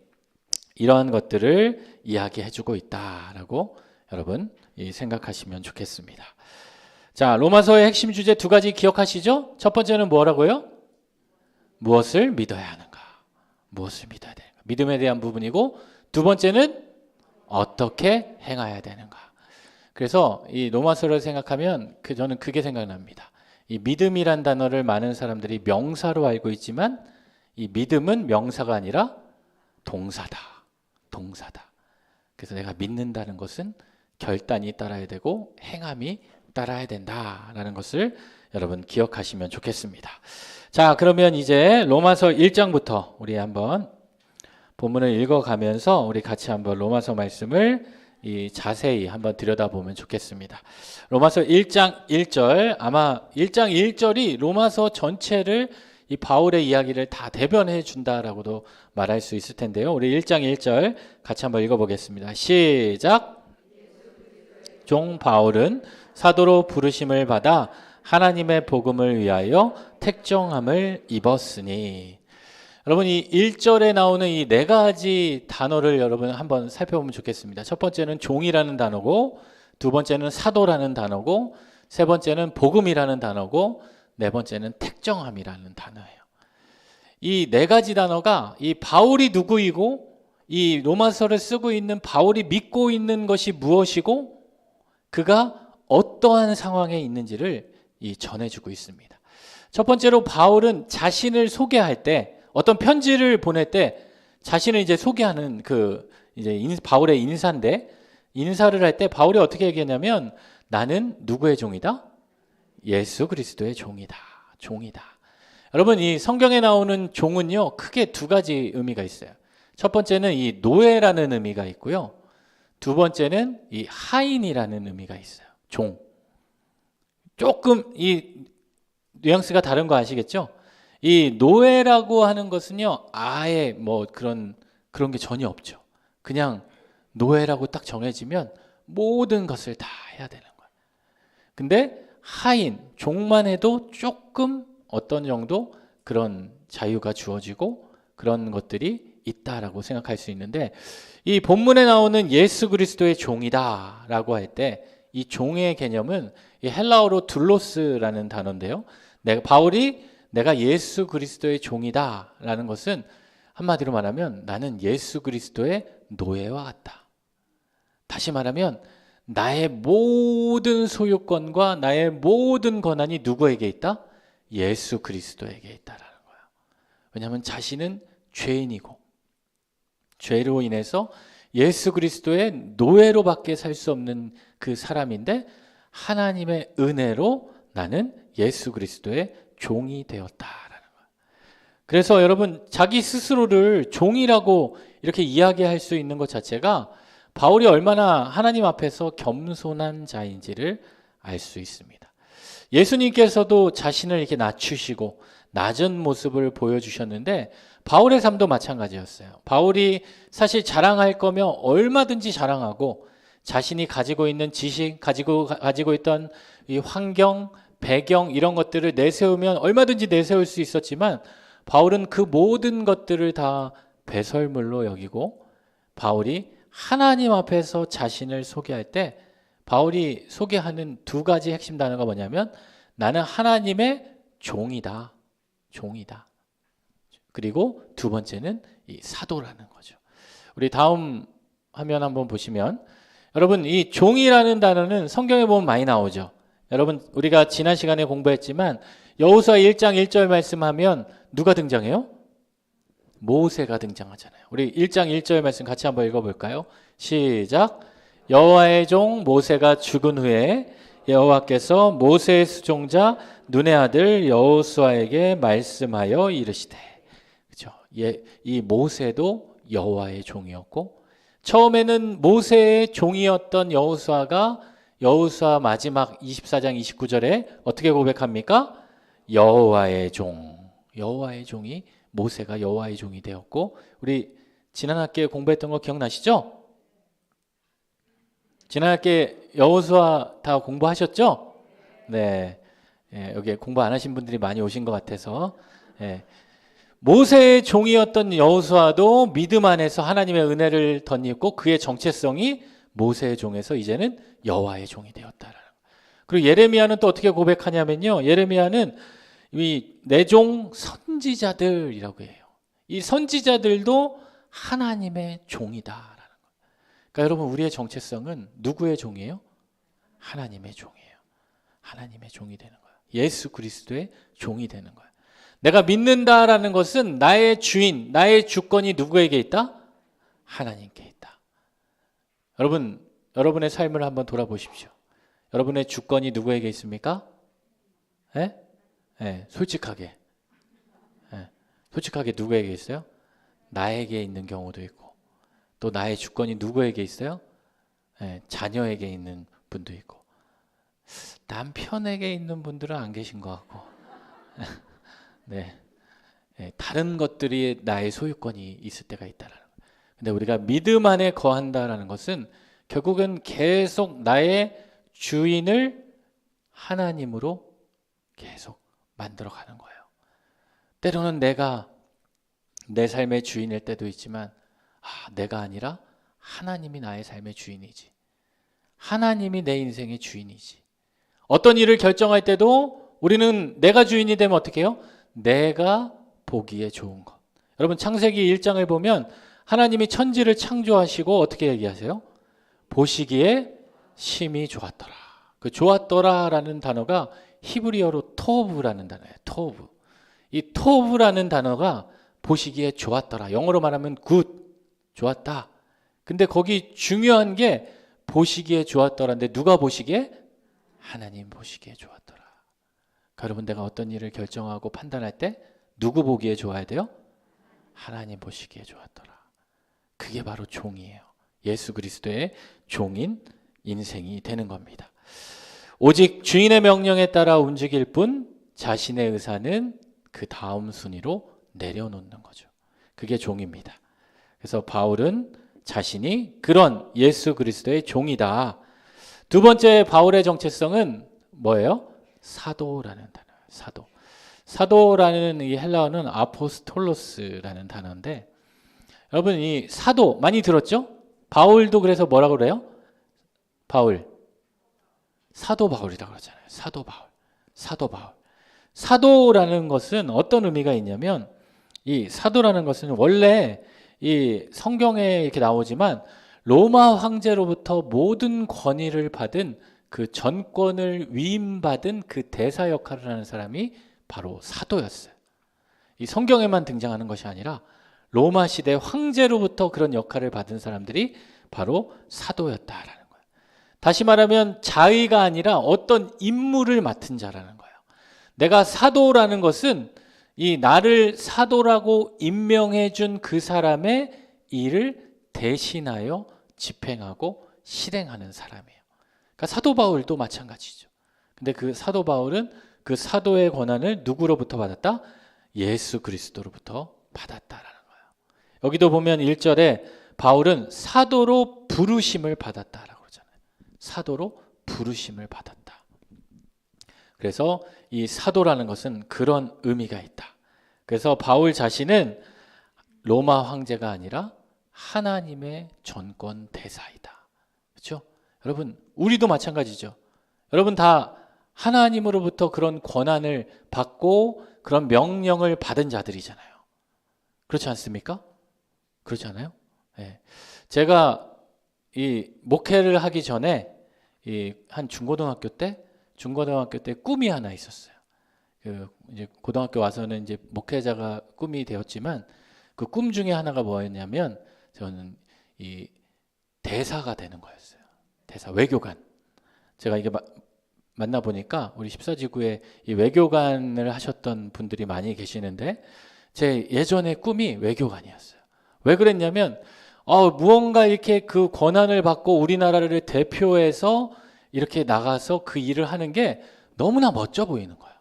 이러한 것들을 이야기해주고 있다라고 여러분 생각하시면 좋겠습니다. 자, 로마서의 핵심 주제 두 가지 기억하시죠? 첫 번째는 뭐라고요? 무엇을 믿어야 하는가? 무엇을 믿어야 되는가? 믿음에 대한 부분이고, 두 번째는 어떻게 행해야 되는가? 그래서 이 로마서를 생각하면 저는 그게 생각납니다. 이 믿음이란 단어를 많은 사람들이 명사로 알고 있지만 이 믿음은 명사가 아니라 동사다. 동사다. 그래서 내가 믿는다는 것은 결단이 따라야 되고 행함이 따라야 된다라는 것을 여러분 기억하시면 좋겠습니다. 자, 그러면 이제 로마서 1장부터 우리 한번 본문을 읽어가면서 우리 같이 한번 로마서 말씀을 자세히 한번 들여다보면 좋겠습니다. 로마서 1장 1절, 아마 1장 1절이 로마서 전체를 이 바울의 이야기를 다 대변해 준다라고도 말할 수 있을 텐데요. 우리 1장 1절 같이 한번 읽어보겠습니다. 시작. 종 바울은 사도로 부르심을 받아 하나님의 복음을 위하여 택정함을 입었으니. 여러분, 이 1절에 나오는 이 네 가지 단어를 여러분 한번 살펴보면 좋겠습니다. 첫 번째는 종이라는 단어고, 두 번째는 사도라는 단어고, 세 번째는 복음이라는 단어고, 네 번째는 택정함이라는 단어예요. 이 네 가지 단어가 이 바울이 누구이고, 이 로마서를 쓰고 있는 바울이 믿고 있는 것이 무엇이고, 그가 어떠한 상황에 있는지를 전해주고 있습니다. 첫 번째로 바울은 자신을 소개할 때, 어떤 편지를 보낼 때 자신을 이제 소개하는 바울의 인사인데, 인사를 할 때 바울이 어떻게 얘기했냐면, 나는 누구의 종이다? 예수 그리스도의 종이다. 종이다. 여러분, 이 성경에 나오는 종은요, 크게 두 가지 의미가 있어요. 첫 번째는 이 노예라는 의미가 있고요. 두 번째는 이 하인이라는 의미가 있어요. 종. 조금 이 뉘앙스가 다른 거 아시겠죠? 이 노예라고 하는 것은요, 아예 뭐 그런 게 전혀 없죠. 그냥 노예라고 딱 정해지면 모든 것을 다 해야 되는 거예요. 근데 하인, 종만 해도 조금 어떤 정도 그런 자유가 주어지고 그런 것들이 있다라고 생각할 수 있는데, 이 본문에 나오는 예수 그리스도의 종이다라고 할 때 이 종의 개념은 이 헬라어로 둘로스라는 단어인데요. 바울이 내가 예수 그리스도의 종이다라는 것은 한마디로 말하면 나는 예수 그리스도의 노예와 같다. 다시 말하면 나의 모든 소유권과 나의 모든 권한이 누구에게 있다? 예수 그리스도에게 있다라는 거예요. 왜냐하면 자신은 죄인이고 죄로 인해서 예수 그리스도의 노예로밖에 살 수 없는 그 사람인데, 하나님의 은혜로 나는 예수 그리스도의 종이 되었다라는 거예요. 그래서 여러분, 자기 스스로를 종이라고 이렇게 이야기할 수 있는 것 자체가 바울이 얼마나 하나님 앞에서 겸손한 자인지를 알 수 있습니다. 예수님께서도 자신을 이렇게 낮추시고 낮은 모습을 보여주셨는데 바울의 삶도 마찬가지였어요. 바울이 사실 자랑할 거면 얼마든지 자랑하고 자신이 가지고 있는 지식, 가지고 있던 이 환경, 배경 이런 것들을 내세우면 얼마든지 내세울 수 있었지만 바울은 그 모든 것들을 다 배설물로 여기고, 바울이 하나님 앞에서 자신을 소개할 때 바울이 소개하는 두 가지 핵심 단어가 뭐냐면, 나는 하나님의 종이다. 종이다. 그리고 두 번째는 이 사도라는 거죠. 우리 다음 화면 한번 보시면, 여러분, 이 종이라는 단어는 성경에 보면 많이 나오죠. 여러분, 우리가 지난 시간에 공부했지만 여호수아 1장 1절 말씀하면 누가 등장해요? 모세가 등장하잖아요. 우리 1장 1절 말씀 같이 한번 읽어볼까요? 시작. 여호와의 종 모세가 죽은 후에 여호와께서 모세의 수종자 눈의 아들 여호수아에게 말씀하여 이르시되. 그렇죠? 이 모세도 여호와의 종이었고, 처음에는 모세의 종이었던 여호수아가 여호수아 마지막 24장 29절에 어떻게 고백합니까? 여호와의 종. 여호와의 종이, 모세가 여호와의 종이 되었고, 우리 지난 학기에 공부했던 거 기억나시죠? 지난 학기에 여호수아 다 공부하셨죠? 네. 여기 공부 안 하신 분들이 많이 오신 것 같아서. 모세의 종이었던 여호수아도 믿음 안에서 하나님의 은혜를 덧입고 그의 정체성이 모세의 종에서 이제는 여호와의 종이 되었다라는. 그리고 예레미야는 또 어떻게 고백하냐면요. 예레미야는 이 내 종 선지자들이라고 해요. 이 선지자들도 하나님의 종이다라는 거예요. 그러니까 여러분, 우리의 정체성은 누구의 종이에요? 하나님의 종이에요. 하나님의 종이 되는 거예요. 예수 그리스도의 종이 되는 거예요. 내가 믿는다라는 것은 나의 주인, 나의 주권이 누구에게 있다? 하나님께 있다. 여러분, 여러분의 삶을 한번 돌아보십시오. 여러분의 주권이 누구에게 있습니까? 솔직하게. 솔직하게 누구에게 있어요? 나에게 있는 경우도 있고, 또 나의 주권이 누구에게 있어요? 자녀에게 있는 분도 있고, 남편에게 있는 분들은 안 계신 것 같고, 다른 것들이 나의 소유권이 있을 때가 있다라는 거예요. 근데 우리가 믿음 안에 거한다라는 것은 결국은 계속 나의 주인을 하나님으로 계속 만들어가는 거예요. 때로는 내가 내 삶의 주인일 때도 있지만, 내가 아니라 하나님이 나의 삶의 주인이지. 하나님이 내 인생의 주인이지. 어떤 일을 결정할 때도 우리는 내가 주인이 되면 어떻게 해요? 내가 보기에 좋은 것. 여러분, 창세기 1장을 보면 하나님이 천지를 창조하시고 어떻게 얘기하세요? 보시기에 심히 좋았더라. 그 좋았더라라는 단어가 히브리어로 토브라는 단어예요. 토브. 이 토브라는 단어가 보시기에 좋았더라. 영어로 말하면 good, 좋았다. 근데 거기 중요한 게 보시기에 좋았더라인데 누가 보시기에? 하나님 보시기에 좋았더라. 그러니까 여러분, 내가 어떤 일을 결정하고 판단할 때 누구 보기에 좋아야 돼요? 하나님 보시기에 좋았더라. 그게 바로 종이에요. 예수 그리스도의 종인 인생이 되는 겁니다. 오직 주인의 명령에 따라 움직일 뿐 자신의 의사는 그 다음 순위로 내려놓는 거죠. 그게 종입니다. 그래서 바울은 자신이 그런 예수 그리스도의 종이다. 두 번째, 바울의 정체성은 뭐예요? 사도라는 단어예요. 사도. 사도라는 이 헬라어는 아포스톨로스라는 단어인데, 여러분, 이 사도 많이 들었죠? 바울도 그래서 뭐라고 그래요? 바울. 사도 바울이라고 그러잖아요. 사도 바울. 사도 바울. 사도라는 것은 어떤 의미가 있냐면, 이 사도라는 것은 원래 이 성경에 이렇게 나오지만 로마 황제로부터 모든 권위를 받은 그 전권을 위임받은 그 대사 역할을 하는 사람이 바로 사도였어요. 이 성경에만 등장하는 것이 아니라 로마 시대 황제로부터 그런 역할을 받은 사람들이 바로 사도였다라는 거예요. 다시 말하면 자의가 아니라 어떤 임무를 맡은 자라는 거예요. 내가 사도라는 것은 이 나를 사도라고 임명해 준 그 사람의 일을 대신하여 집행하고 실행하는 사람이에요. 그러니까 사도 바울도 마찬가지죠. 근데 그 사도 바울은 그 사도의 권한을 누구로부터 받았다? 예수 그리스도로부터 받았다라는 거예요. 여기도 보면 1절에 바울은 사도로 부르심을 받았다라고 그러잖아요. 사도로 부르심을 받았다. 그래서 이 사도라는 것은 그런 의미가 있다. 그래서 바울 자신은 로마 황제가 아니라 하나님의 전권 대사이다. 그렇죠? 여러분, 우리도 마찬가지죠. 여러분 다 하나님으로부터 그런 권한을 받고 그런 명령을 받은 자들이잖아요. 그렇지 않습니까? 그렇지 않아요? 네. 제가 이 목회를 하기 전에 이 한 중고등학교 때 꿈이 하나 있었어요. 그 이제 고등학교 와서는 이제 목회자가 꿈이 되었지만 그 꿈 중에 하나가 뭐였냐면 저는 이 대사가 되는 거였어요. 대사, 외교관. 제가 이게 만나 보니까 우리 14지구에 이 외교관을 하셨던 분들이 많이 계시는데 제 예전의 꿈이 외교관이었어요. 왜 그랬냐면 무언가 이렇게 그 권한을 받고 우리나라를 대표해서 이렇게 나가서 그 일을 하는 게 너무나 멋져 보이는 거예요.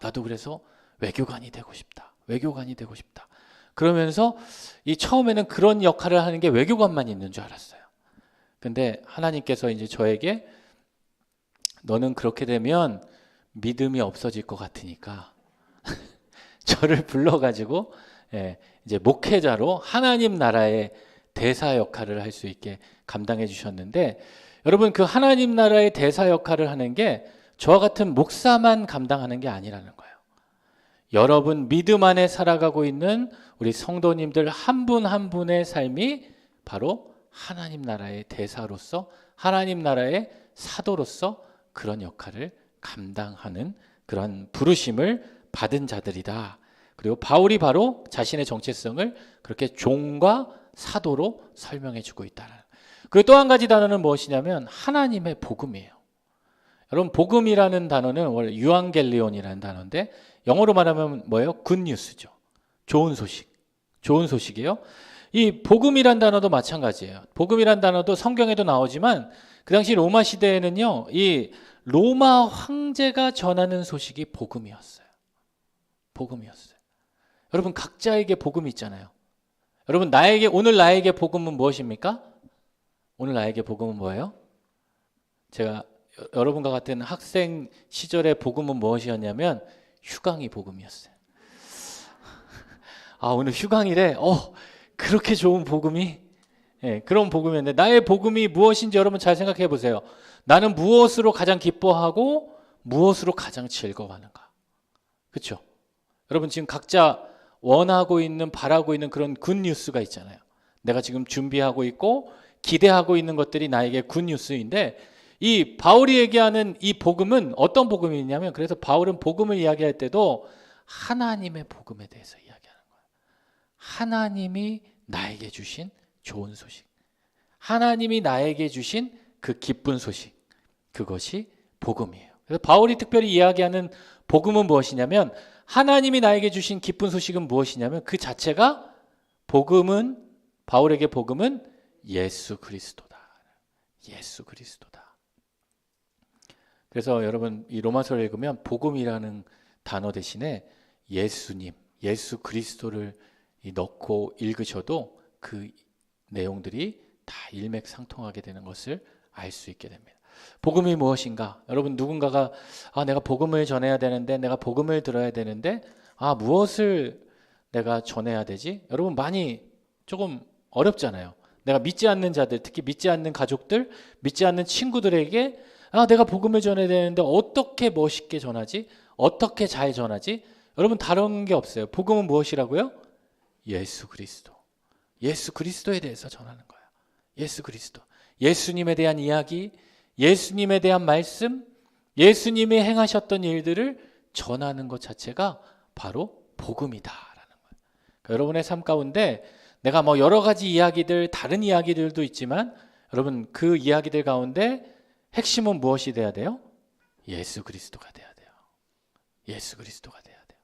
나도 그래서 외교관이 되고 싶다. 외교관이 되고 싶다. 그러면서 이 처음에는 그런 역할을 하는 게 외교관만 있는 줄 알았어요. 근데 하나님께서 이제 저에게 너는 그렇게 되면 믿음이 없어질 것 같으니까 저를 불러가지고 이제 목회자로 하나님 나라의 대사 역할을 할 수 있게 감당해 주셨는데 여러분 그 하나님 나라의 대사 역할을 하는 게 저와 같은 목사만 감당하는 게 아니라는 거예요. 여러분 믿음 안에 살아가고 있는 우리 성도님들 한 분 한 분의 삶이 바로 하나님 나라의 대사로서 하나님 나라의 사도로서 그런 역할을 감당하는 그런 부르심을 받은 자들이다. 그리고 바울이 바로 자신의 정체성을 그렇게 종과 사도로 설명해 주고 있다. 그리고 또 한 가지 단어는 무엇이냐면 하나님의 복음이에요. 여러분 복음이라는 단어는 원래 유앙겔리온이라는 단어인데 영어로 말하면 뭐예요? 굿뉴스죠. 좋은 소식. 좋은 소식이에요. 이 복음이란 단어도 마찬가지예요. 복음이란 단어도 성경에도 나오지만 그 당시 로마 시대에는요. 이 로마 황제가 전하는 소식이 복음이었어요. 복음이었어요. 여러분 각자에게 복음이 있잖아요. 여러분 오늘 나에게 복음은 무엇입니까? 오늘 나에게 복음은 뭐예요? 제가 여러분과 같은 학생 시절의 복음은 무엇이었냐면 휴강이 복음이었어요. 오늘 휴강이래. 그렇게 좋은 복음이 그런 복음이었는데 나의 복음이 무엇인지 여러분 잘 생각해 보세요. 나는 무엇으로 가장 기뻐하고 무엇으로 가장 즐거워하는가? 그렇죠? 여러분 지금 각자 원하고 있는 바라고 있는 그런 굿뉴스가 있잖아요. 내가 지금 준비하고 있고 기대하고 있는 것들이 나에게 굿뉴스인데 이 바울이 얘기하는 이 복음은 어떤 복음이냐면 그래서 바울은 복음을 이야기할 때도 하나님의 복음에 대해서 이야기하는 거예요. 하나님이 나에게 주신 좋은 소식. 하나님이 나에게 주신 그 기쁜 소식. 그것이 복음이에요. 그래서 바울이 특별히 이야기하는 복음은 무엇이냐면 하나님이 나에게 주신 기쁜 소식은 무엇이냐면 그 자체가 바울에게 복음은 예수 그리스도다. 예수 그리스도다. 그래서 여러분 이 로마서를 읽으면 복음이라는 단어 대신에 예수님, 예수 그리스도를 넣고 읽으셔도 그 내용들이 다 일맥상통하게 되는 것을 알 수 있게 됩니다. 복음이 무엇인가? 여러분 누군가가 내가 복음을 전해야 되는데 내가 복음을 들어야 되는데 무엇을 내가 전해야 되지? 여러분 많이 조금 어렵잖아요. 내가 믿지 않는 자들, 특히 믿지 않는 가족들, 믿지 않는 친구들에게 내가 복음을 전해야 되는데 어떻게 멋있게 전하지? 어떻게 잘 전하지? 여러분 다른 게 없어요. 복음은 무엇이라고요? 예수 그리스도. 예수 그리스도에 대해서 전하는 거예요. 예수 그리스도. 예수님에 대한 이야기, 예수님에 대한 말씀, 예수님이 행하셨던 일들을 전하는 것 자체가 바로 복음이다라는 거예요. 그러니까 여러분의 삶 가운데 내가 여러 가지 이야기들, 다른 이야기들도 있지만 여러분 그 이야기들 가운데 핵심은 무엇이 돼야 돼요? 예수 그리스도가 돼야 돼요. 예수 그리스도가 돼야 돼요.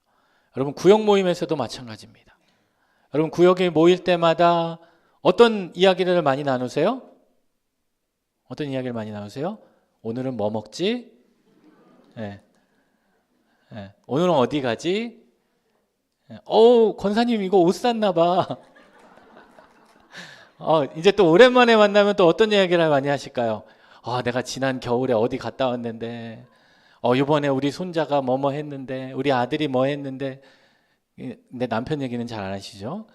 여러분 구역 모임에서도 마찬가지입니다. 여러분 구역에 모일 때마다 어떤 이야기를 많이 나누세요? 어떤 이야기를 많이 나누세요? 오늘은 뭐 먹지? 오늘은 어디 가지? 권사님 이거 옷 샀나 봐. 이제 또 오랜만에 만나면 또 어떤 이야기를 많이 하실까요? 내가 지난 겨울에 어디 갔다 왔는데 이번에 우리 손자가 뭐뭐 했는데 우리 아들이 뭐 했는데 내 남편 얘기는 잘 안 하시죠?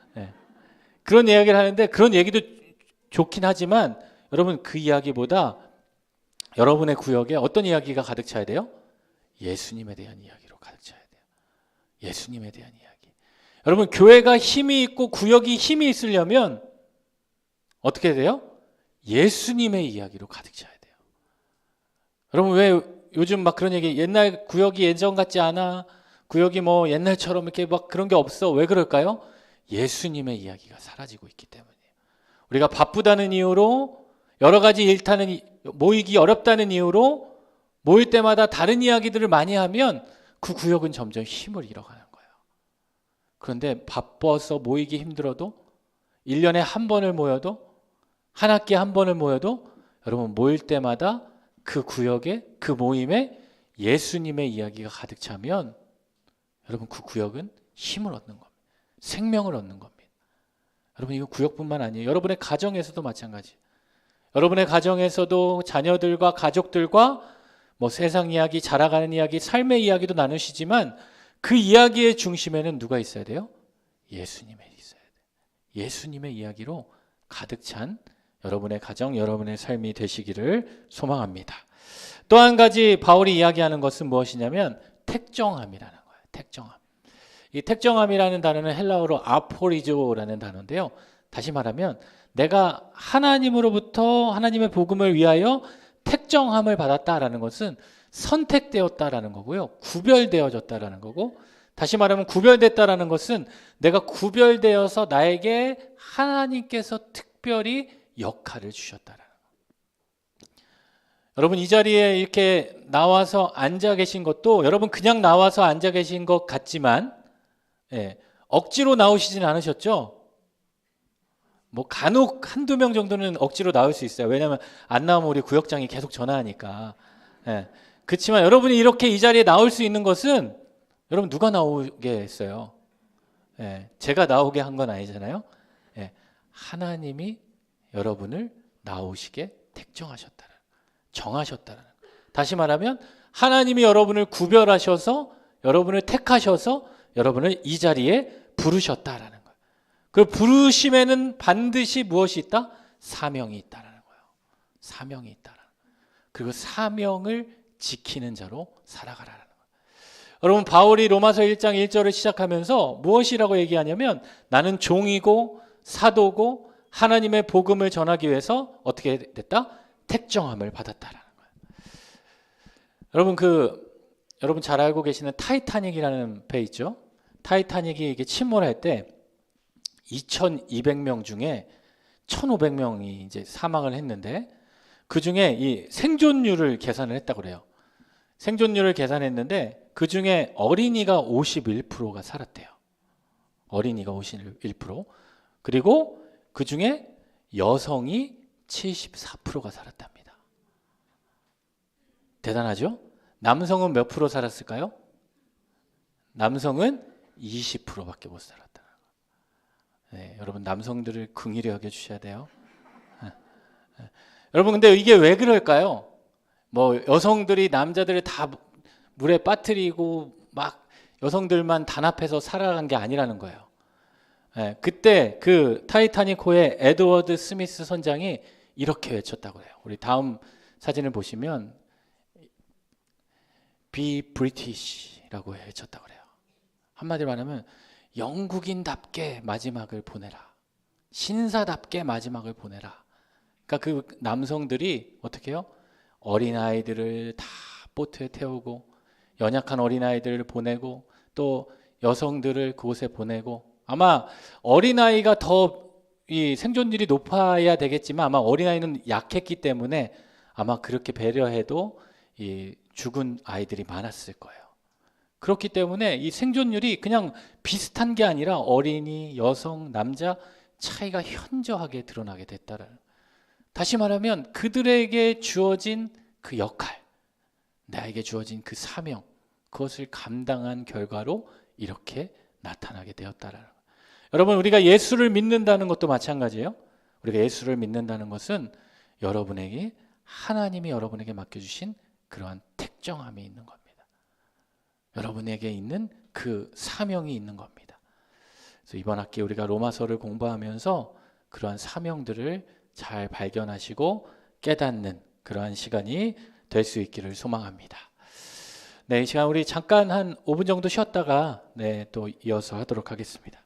그런 이야기를 하는데 그런 얘기도 좋긴 하지만 여러분 그 이야기보다 여러분의 구역에 어떤 이야기가 가득 차야 돼요? 예수님에 대한 이야기로 가득 차야 돼요. 예수님에 대한 이야기. 여러분 교회가 힘이 있고 구역이 힘이 있으려면 어떻게 돼요? 예수님의 이야기로 가득 차야 돼요. 여러분 왜 요즘 막 그런 얘기, 옛날 구역이 예전 같지 않아, 구역이 뭐 옛날처럼 이렇게 막 그런 게 없어. 왜 그럴까요? 예수님의 이야기가 사라지고 있기 때문이에요. 우리가 바쁘다는 이유로, 여러 가지 일타는, 모이기 어렵다는 이유로 모일 때마다 다른 이야기들을 많이 하면 그 구역은 점점 힘을 잃어가는 거예요. 그런데 바빠서 모이기 힘들어도 1년에 한 번을 모여도, 한 학기에 한 번을 모여도 여러분 모일 때마다 그 구역에, 그 모임에 예수님의 이야기가 가득 차면 여러분 그 구역은 힘을 얻는 겁니다. 생명을 얻는 겁니다. 여러분 이거 구역뿐만 아니에요. 여러분의 가정에서도 마찬가지. 여러분의 가정에서도 자녀들과 가족들과 뭐 세상 이야기, 자라가는 이야기, 삶의 이야기도 나누시지만 그 이야기의 중심에는 누가 있어야 돼요? 예수님이 있어야 돼요. 예수님의 이야기로 가득 찬 여러분의 가정, 여러분의 삶이 되시기를 소망합니다. 또 한 가지 바울이 이야기하는 것은 무엇이냐면 택정함이라는 거예요. 택정함. 이 택정함이라는 단어는 헬라어로 아포리조라는 단어인데요. 다시 말하면 내가 하나님으로부터 하나님의 복음을 위하여 택정함을 받았다라는 것은 선택되었다라는 거고요. 구별되어졌다라는 거고, 다시 말하면 구별됐다라는 것은 내가 구별되어서 나에게 하나님께서 특별히 역할을 주셨다라는 거예요. 여러분 이 자리에 이렇게 나와서 앉아 계신 것도 여러분 그냥 나와서 앉아 계신 것 같지만 억지로 나오시진 않으셨죠? 뭐 간혹 한두 명 정도는 억지로 나올 수 있어요. 왜냐하면 안 나오면 우리 구역장이 계속 전화하니까. 그렇지만 여러분이 이렇게 이 자리에 나올 수 있는 것은 여러분 누가 나오게 했어요? 제가 나오게 한 건 아니잖아요. 하나님이 여러분을 나오시게 택정하셨다는, 정하셨다는. 다시 말하면 하나님이 여러분을 구별하셔서, 여러분을 택하셔서 여러분을 이 자리에 부르셨다라는 거예요. 그 부르심에는 반드시 무엇이 있다? 사명이 있다라는 거예요. 사명이 있다라는 거예요. 그리고 사명을 지키는 자로 살아가라는 거예요. 여러분 바울이 로마서 1장 1절을 시작하면서 무엇이라고 얘기하냐면 나는 종이고 사도고 하나님의 복음을 전하기 위해서 어떻게 됐다? 택정함을 받았다라는 거예요. 여러분 잘 알고 계시는 타이타닉이라는 배 있죠? 타이타닉이 이게 침몰할 때 2,200명 중에 1,500명이 이제 사망을 했는데 그 중에 이 생존율을 계산을 했다고 그래요. 생존율을 계산했는데 그 중에 어린이가 51%가 살았대요. 어린이가 51%. 그리고 그 중에 여성이 74%가 살았답니다. 대단하죠? 남성은 몇 프로 살았을까요? 남성은 20%밖에 못 살았다. 여러분 남성들을 긍휼히 여겨주셔야 돼요. 여러분 근데 이게 왜 그럴까요? 뭐 여성들이 남자들을 다 물에 빠뜨리고 막 여성들만 단합해서 살아간 게 아니라는 거예요. 그때 그 타이타닉호의 에드워드 스미스 선장이 이렇게 외쳤다고 해요. 우리 다음 사진을 보시면 Be British라고 외쳤다고 해요. 한마디로 말하면 영국인답게 마지막을 보내라. 신사답게 마지막을 보내라. 그러니까 그 남성들이 어떻게 해요? 어린아이들을 다 보트에 태우고 연약한 어린아이들을 보내고 또 여성들을 그곳에 보내고, 아마 어린아이가 더 이 생존율이 높아야 되겠지만 아마 어린아이는 약했기 때문에 아마 그렇게 배려해도 이 죽은 아이들이 많았을 거예요. 그렇기 때문에 이 생존율이 그냥 비슷한 게 아니라 어린이, 여성, 남자 차이가 현저하게 드러나게 됐다는. 다시 말하면 그들에게 주어진 그 역할, 나에게 주어진 그 사명, 그것을 감당한 결과로 이렇게 나타나게 되었다라는 거예요. 여러분 우리가 예수를 믿는다는 것도 마찬가지예요. 우리가 예수를 믿는다는 것은 여러분에게 하나님이 여러분에게 맡겨주신 그러한 택정함이 있는 겁니다. 여러분에게 있는 그 사명이 있는 겁니다. 그래서 이번 학기 우리가 로마서를 공부하면서 그러한 사명들을 잘 발견하시고 깨닫는 그러한 시간이 될 수 있기를 소망합니다. 네, 이 시간 우리 잠깐 한 5분 정도 쉬었다가 또 이어서 하도록 하겠습니다.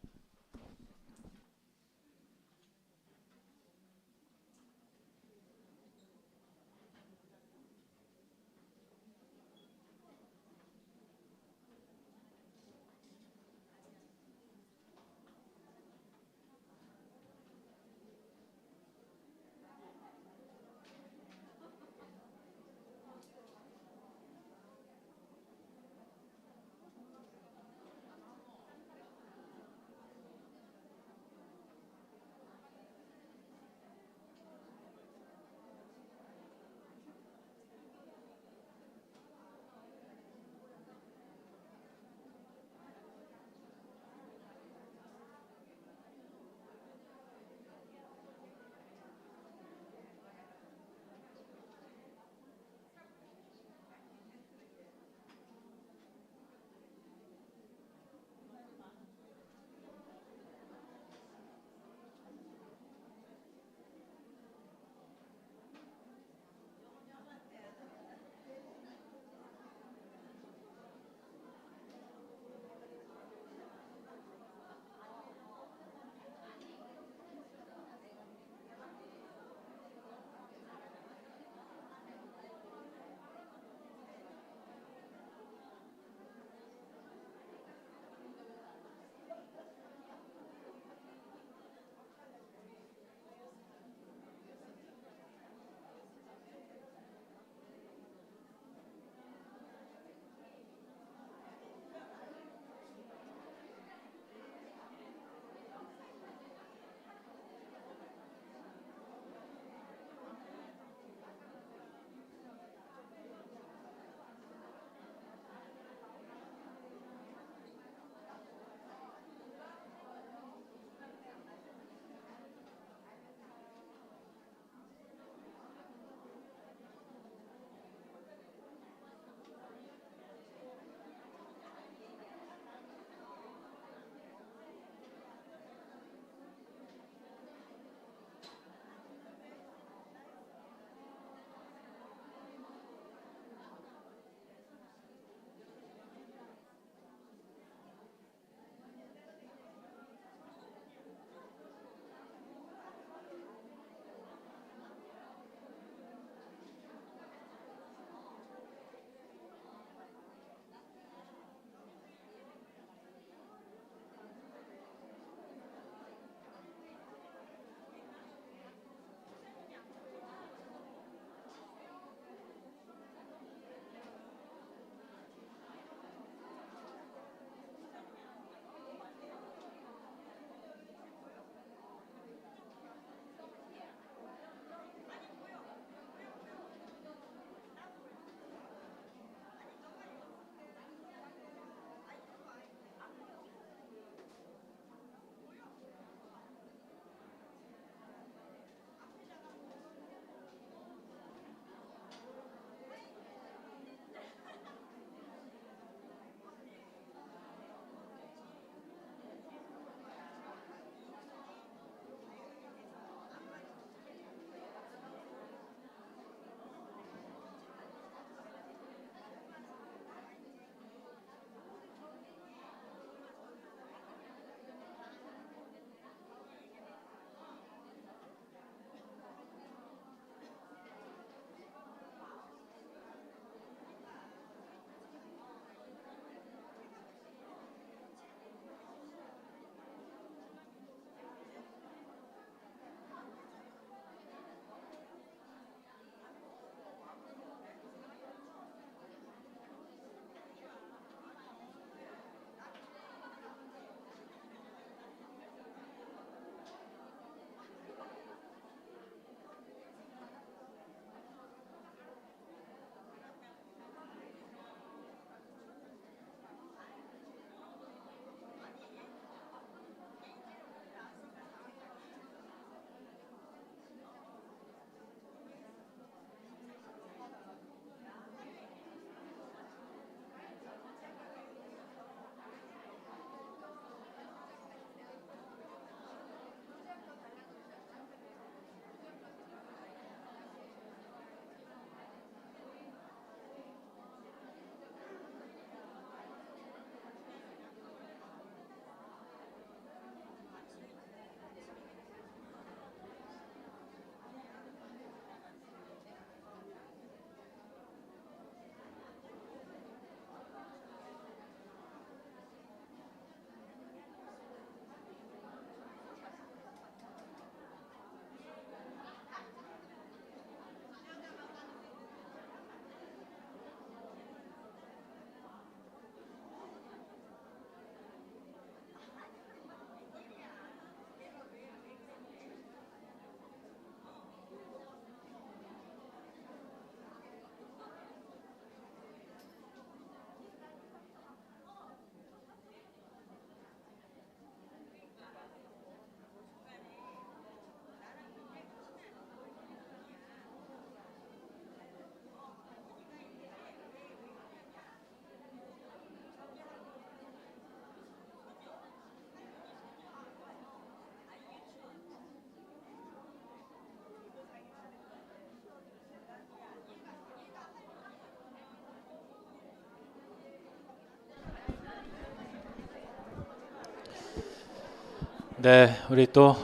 네, 우리 또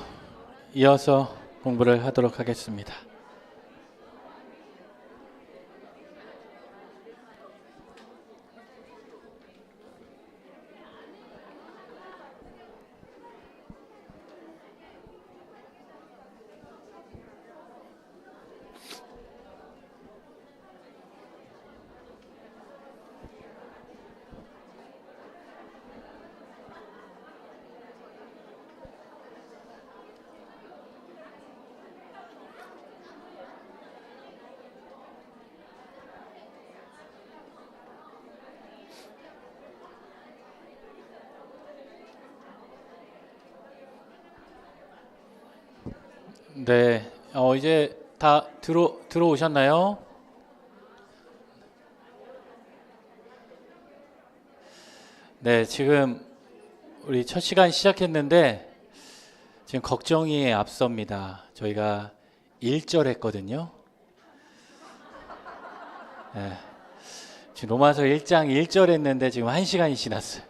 이어서 공부를 하도록 하겠습니다. 네, 이제 다 들어오셨나요? 네, 지금 우리 첫 시간 시작했는데 지금 걱정이 앞섭니다. 저희가 1절 했거든요. 네, 지금 로마서 1장 1절 했는데 지금 1시간이 지났어요.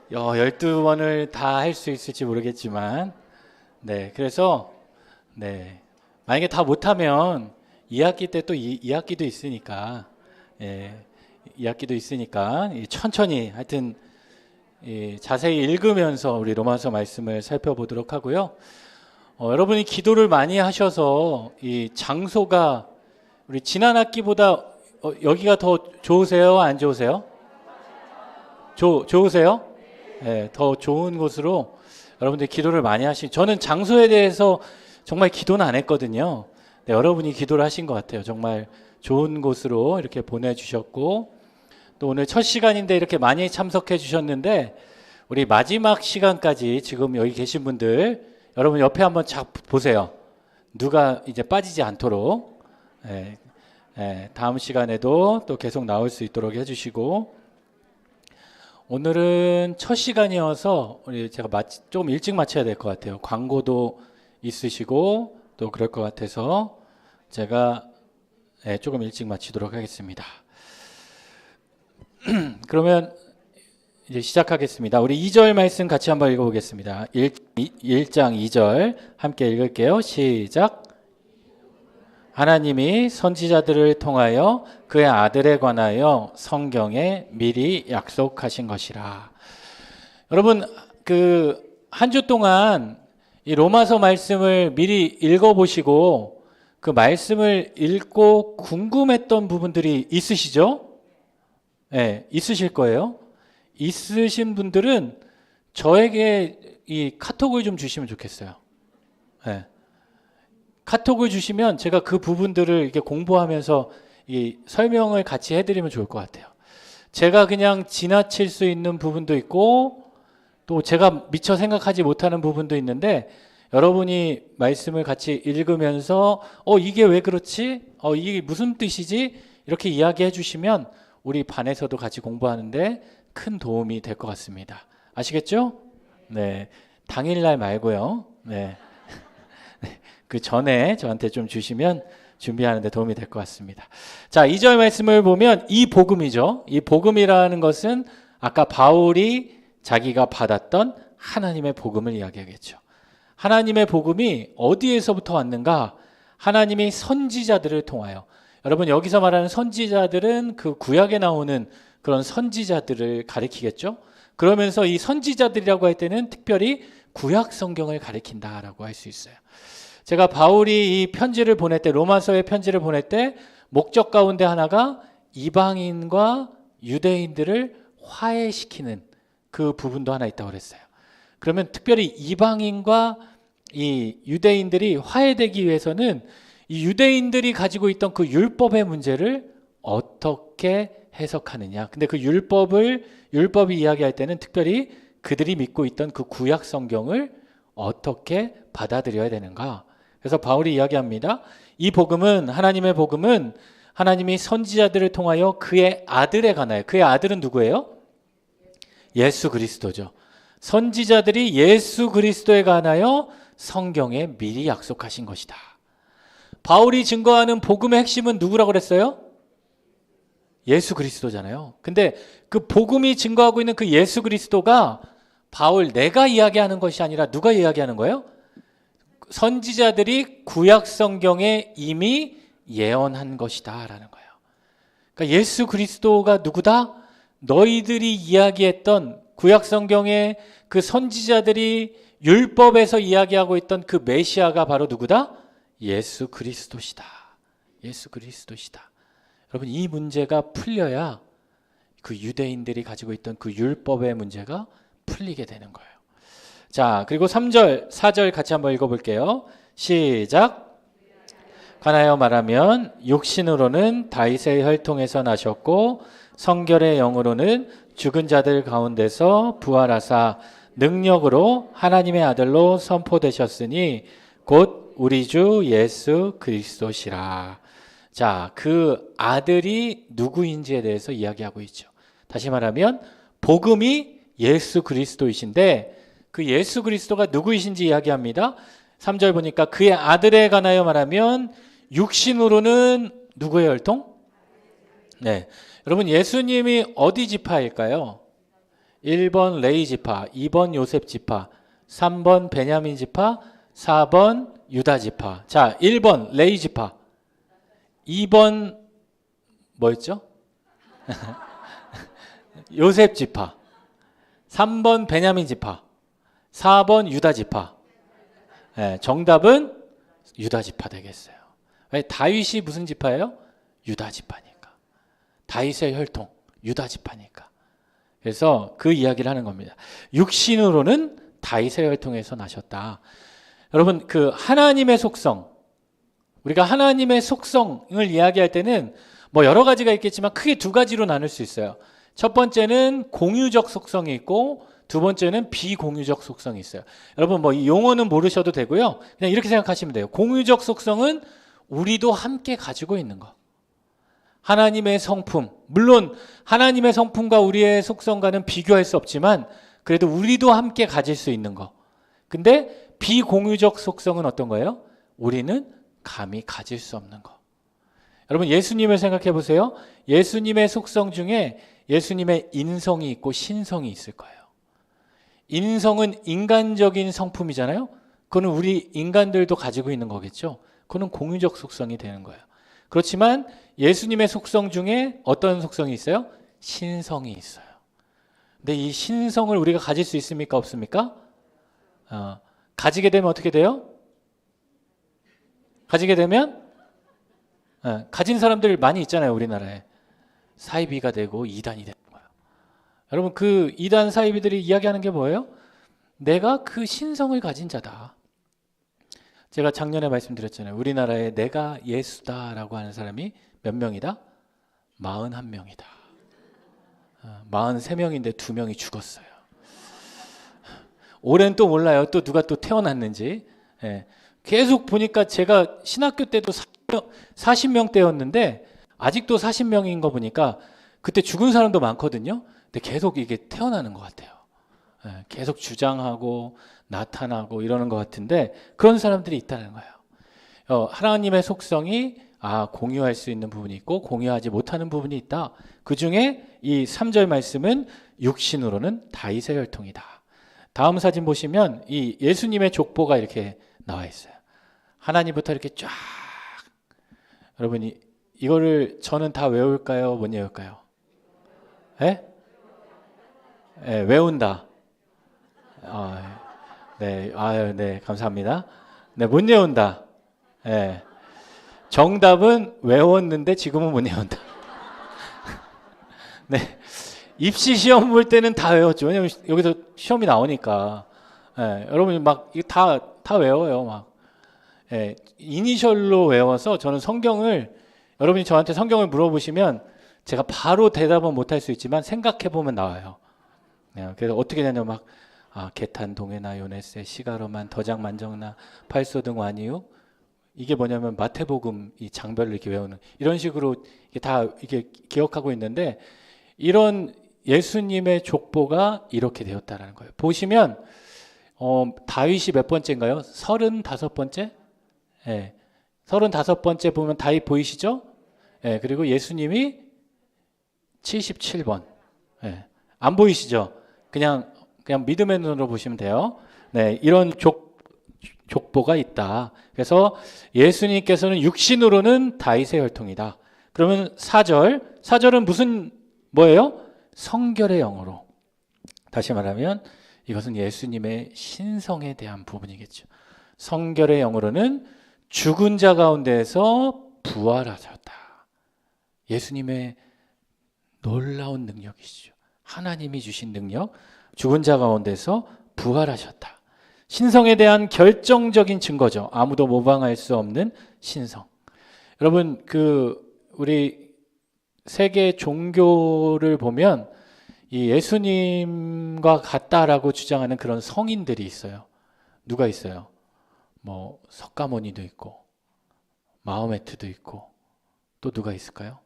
12번을 다 할 수 있을지 모르겠지만, 네, 그래서, 네, 만약에 다 못하면 2학기 때 또 2학기도 있으니까, 예, 2학기도 있으니까, 천천히, 하여튼, 자세히 읽으면서 우리 로마서 말씀을 살펴보도록 하고요. 여러분이 기도를 많이 하셔서 이 장소가 우리 지난 학기보다 여기가 더 좋으세요? 안 좋으세요? 좋으세요? 네, 더 좋은 곳으로 여러분들이 기도를 많이 저는 장소에 대해서 정말 기도는 안 했거든요. 네, 여러분이 기도를 하신 것 같아요. 정말 좋은 곳으로 이렇게 보내주셨고, 또 오늘 첫 시간인데 이렇게 많이 참석해 주셨는데, 우리 마지막 시간까지 지금 여기 계신 분들, 여러분 옆에 한번 보세요. 누가 이제 빠지지 않도록, 다음 시간에도 또 계속 나올 수 있도록 해주시고, 오늘은 첫 시간이어서 우리 제가 조금 일찍 마쳐야 될 것 같아요. 광고도 있으시고 또 그럴 것 같아서 제가 조금 일찍 마치도록 하겠습니다. 그러면 이제 시작하겠습니다. 우리 2절 말씀 같이 한번 읽어보겠습니다. 1장 2절 함께 읽을게요. 시작. 하나님이 선지자들을 통하여 그의 아들에 관하여 성경에 미리 약속하신 것이라. 여러분, 한 주 동안 이 로마서 말씀을 미리 읽어보시고 그 말씀을 읽고 궁금했던 부분들이 있으시죠? 네, 있으실 거예요. 있으신 분들은 저에게 이 카톡을 좀 주시면 좋겠어요. 네. 카톡을 주시면 제가 그 부분들을 이렇게 공부하면서 이 설명을 같이 해드리면 좋을 것 같아요. 제가 그냥 지나칠 수 있는 부분도 있고 또 제가 미처 생각하지 못하는 부분도 있는데 여러분이 말씀을 같이 읽으면서 이게 왜 그렇지? 이게 무슨 뜻이지? 이렇게 이야기해 주시면 우리 반에서도 같이 공부하는데 큰 도움이 될 것 같습니다. 아시겠죠? 네, 당일날 말고요. 네. 그 전에 저한테 좀 주시면 준비하는 데 도움이 될 것 같습니다. 자, 2절 말씀을 보면 이 복음이죠. 이 복음이라는 것은 아까 바울이 자기가 받았던 하나님의 복음을 이야기하겠죠. 하나님의 복음이 어디에서부터 왔는가? 하나님이 선지자들을 통하여. 여러분, 여기서 말하는 선지자들은 그 구약에 나오는 그런 선지자들을 가리키겠죠. 그러면서 이 선지자들이라고 할 때는 특별히 구약 성경을 가리킨다라고 할 수 있어요. 제가 바울이 이 편지를 보낼 때, 로마서의 편지를 보낼 때 목적 가운데 하나가 이방인과 유대인들을 화해시키는 그 부분도 하나 있다고 그랬어요. 그러면 특별히 이방인과 이 유대인들이 화해되기 위해서는 이 유대인들이 가지고 있던 그 율법의 문제를 어떻게 해석하느냐. 근데 그 율법이 이야기할 때는 특별히 그들이 믿고 있던 그 구약 성경을 어떻게 받아들여야 되는가. 그래서 바울이 이야기합니다. 이 복음은, 하나님의 복음은 하나님이 선지자들을 통하여 그의 아들에 관하여. 그의 아들은 누구예요? 예수 그리스도죠. 선지자들이 예수 그리스도에 관하여 성경에 미리 약속하신 것이다. 바울이 증거하는 복음의 핵심은 누구라고 그랬어요? 예수 그리스도잖아요. 근데 그 복음이 증거하고 있는 그 예수 그리스도가 바울 내가 이야기하는 것이 아니라 누가 이야기하는 거예요? 선지자들이 구약 성경에 이미 예언한 것이다 라는 거예요. 그러니까 예수 그리스도가 누구다? 너희들이 이야기했던 구약 성경의 그 선지자들이 율법에서 이야기하고 있던 그 메시아가 바로 누구다? 예수 그리스도시다. 예수 그리스도시다. 여러분, 이 문제가 풀려야 그 유대인들이 가지고 있던 그 율법의 문제가 풀리게 되는 거예요. 자, 그리고 3절, 4절 같이 한번 읽어볼게요. 시작. 관하여 말하면 육신으로는 다윗의 혈통에서 나셨고 성결의 영으로는 죽은 자들 가운데서 부활하사 능력으로 하나님의 아들로 선포되셨으니 곧 우리 주 예수 그리스도시라. 자, 그 아들이 누구인지에 대해서 이야기하고 있죠. 다시 말하면 복음이 예수 그리스도이신데 그 예수 그리스도가 누구이신지 이야기합니다. 3절 보니까 그의 아들에 관하여 말하면 육신으로는 누구의 혈통? 네, 여러분 예수님이 어디 지파일까요? 1번 레위 지파, 2번 요셉 지파, 3번 베냐민 지파, 4번 유다 지파. 자, 1번 레위 지파, 2번 뭐였죠? 요셉 지파, 3번 베냐민 지파, 4번 유다 지파. 네, 정답은 유다 지파 되겠어요. 왜? 다윗이 무슨 지파예요? 유다 지파니까. 다윗의 혈통, 유다 지파니까. 그래서 그 이야기를 하는 겁니다. 육신으로는 다윗의 혈통에서 나셨다. 여러분, 그 하나님의 속성, 우리가 하나님의 속성을 이야기할 때는 뭐 여러 가지가 있겠지만 크게 두 가지로 나눌 수 있어요. 첫 번째는 공유적 속성이 있고 두 번째는 비공유적 속성이 있어요. 여러분 뭐 이 용어는 모르셔도 되고요. 그냥 이렇게 생각하시면 돼요. 공유적 속성은 우리도 함께 가지고 있는 거. 하나님의 성품, 물론 하나님의 성품과 우리의 속성과는 비교할 수 없지만 그래도 우리도 함께 가질 수 있는 거. 근데 비공유적 속성은 어떤 거예요? 우리는 감히 가질 수 없는 거. 여러분 예수님을 생각해 보세요. 예수님의 속성 중에 예수님의 인성이 있고 신성이 있을 거예요. 인성은 인간적인 성품이잖아요. 그거는 우리 인간들도 가지고 있는 거겠죠. 그거는 공유적 속성이 되는 거예요. 그렇지만 예수님의 속성 중에 어떤 속성이 있어요? 신성이 있어요. 근데 이 신성을 우리가 가질 수 있습니까? 없습니까? 가지게 되면 어떻게 돼요? 가지게 되면 가진 사람들 많이 있잖아요. 우리나라에. 사이비가 되고 이단이 되는 거예요. 여러분 그 이단 사이비들이 이야기하는 게 뭐예요? 내가 그 신성을 가진 자다. 제가 작년에 말씀드렸잖아요. 우리나라에 내가 예수다라고 하는 사람이 몇 명이다? 41명이다. 43명인데 2명이 죽었어요. 올해는 또 몰라요. 또 누가 또 태어났는지. 계속 보니까 제가 신학교 때도 40명대였는데 아직도 40명인 거 보니까 그때 죽은 사람도 많거든요. 근데 계속 이게 태어나는 것 같아요. 계속 주장하고 나타나고 이러는 것 같은데 그런 사람들이 있다는 거예요. 하나님의 속성이 공유할 수 있는 부분이 있고 공유하지 못하는 부분이 있다. 그 중에 이 3절 말씀은 육신으로는 다윗의 혈통이다. 다음 사진 보시면 이 예수님의 족보가 이렇게 나와 있어요. 하나님부터 이렇게 쫙. 여러분이 이거를 저는 다 외울까요? 못 외울까요? 외운다. 네, 네, 감사합니다. 네, 못 외운다. 정답은 외웠는데 지금은 못 외운다. 네, 입시 시험 볼 때는 다 외웠죠. 왜냐면 여기서 시험이 나오니까. 여러분이 막 이거 다 외워요, 막. 이니셜로 외워서 저는 성경을 여러분이 저한테 성경을 물어보시면 제가 바로 대답은 못할 수 있지만 생각해보면 나와요. 그래서 어떻게 되냐면 막 게탄, 동해나, 요네세, 시가로만, 더장, 만정나, 팔소등, 와니우 이게 뭐냐면 마태복음 이 장별로 이렇게 외우는 이런 식으로 이게 다 이게 기억하고 있는데 이런 예수님의 족보가 이렇게 되었다라는 거예요. 보시면 다윗이 몇 번째인가요? 35번째? 35번째 보면 다윗 보이시죠? 그리고 예수님이 77번. 안 보이시죠? 그냥 그냥 믿음의 눈으로 보시면 돼요. 네, 이런 족보가 있다. 그래서 예수님께서는 육신으로는 다윗의 혈통이다. 그러면 4절은 무슨 뭐예요? 성결의 영으로. 다시 말하면 이것은 예수님의 신성에 대한 부분이겠죠. 성결의 영으로는 죽은 자 가운데에서 부활하셨다. 예수님의 놀라운 능력이시죠. 하나님이 주신 능력, 죽은 자 가운데서 부활하셨다. 신성에 대한 결정적인 증거죠. 아무도 모방할 수 없는 신성. 여러분, 우리 세계 종교를 보면 이 예수님과 같다라고 주장하는 그런 성인들이 있어요. 누가 있어요? 뭐 석가모니도 있고 마호메트도 있고 또 누가 있을까요?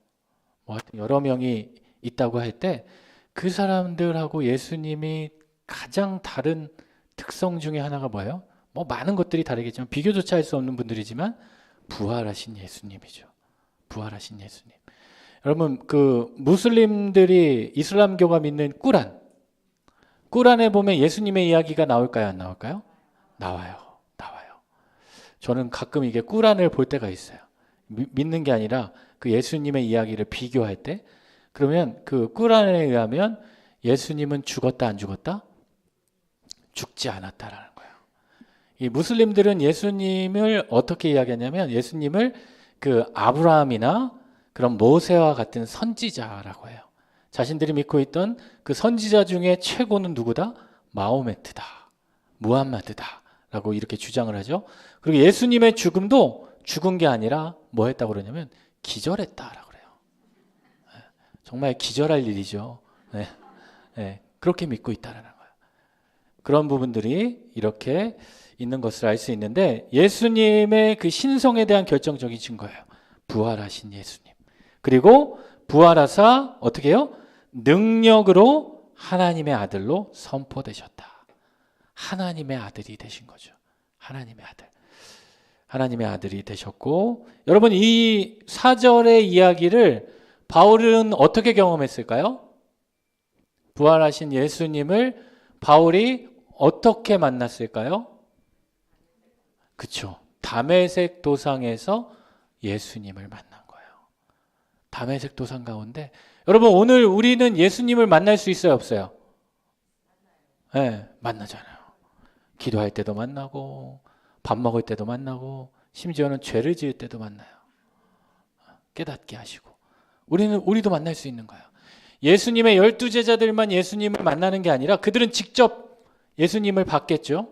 뭐 하여튼 여러 명이 있다고 할 때 그 사람들하고 예수님이 가장 다른 특성 중에 하나가 뭐예요? 뭐 많은 것들이 다르겠지만 비교조차 할 수 없는 분들이지만 부활하신 예수님이죠. 부활하신 예수님. 여러분, 무슬림들이 이슬람교가 믿는 꾸란에 보면 예수님의 이야기가 나올까요? 안 나올까요? 나와요. 저는 가끔 이게 꾸란을 볼 때가 있어요. 믿는 게 아니라 그 예수님의 이야기를 비교할 때, 그러면 그 꾸란에 의하면 예수님은 죽었다 안 죽었다? 죽지 않았다라는 거예요. 이 무슬림들은 예수님을 어떻게 이야기하냐면 예수님을 아브라함이나 그런 모세와 같은 선지자라고 해요. 자신들이 믿고 있던 그 선지자 중에 최고는 누구다? 마호메트다. 무함마드다. 라고 이렇게 주장을 하죠. 그리고 예수님의 죽음도 죽은 게 아니라 뭐 했다고 그러냐면 기절했다라고 그래요. 정말 기절할 일이죠. 그렇게 믿고 있다라는 거예요. 그런 부분들이 이렇게 있는 것을 알 수 있는데 예수님의 그 신성에 대한 결정적인 증거예요. 부활하신 예수님. 그리고 부활하사 어떻게 해요? 능력으로 하나님의 아들로 선포되셨다. 하나님의 아들이 되신 거죠. 하나님의 아들. 하나님의 아들이 되셨고, 여러분 이 4절의 이야기를 바울은 어떻게 경험했을까요? 부활하신 예수님을 바울이 어떻게 만났을까요? 그렇죠. 다메섹 도상에서 예수님을 만난 거예요. 다메섹 도상 가운데 여러분 오늘 우리는 예수님을 만날 수 있어요, 없어요? 네, 만나잖아요. 기도할 때도 만나고 밥 먹을 때도 만나고 심지어는 죄를 지을 때도 만나요. 깨닫게 하시고 우리도 만날 수 있는 거예요. 예수님의 12제자들만 예수님을 만나는 게 아니라 그들은 직접 예수님을 봤겠죠.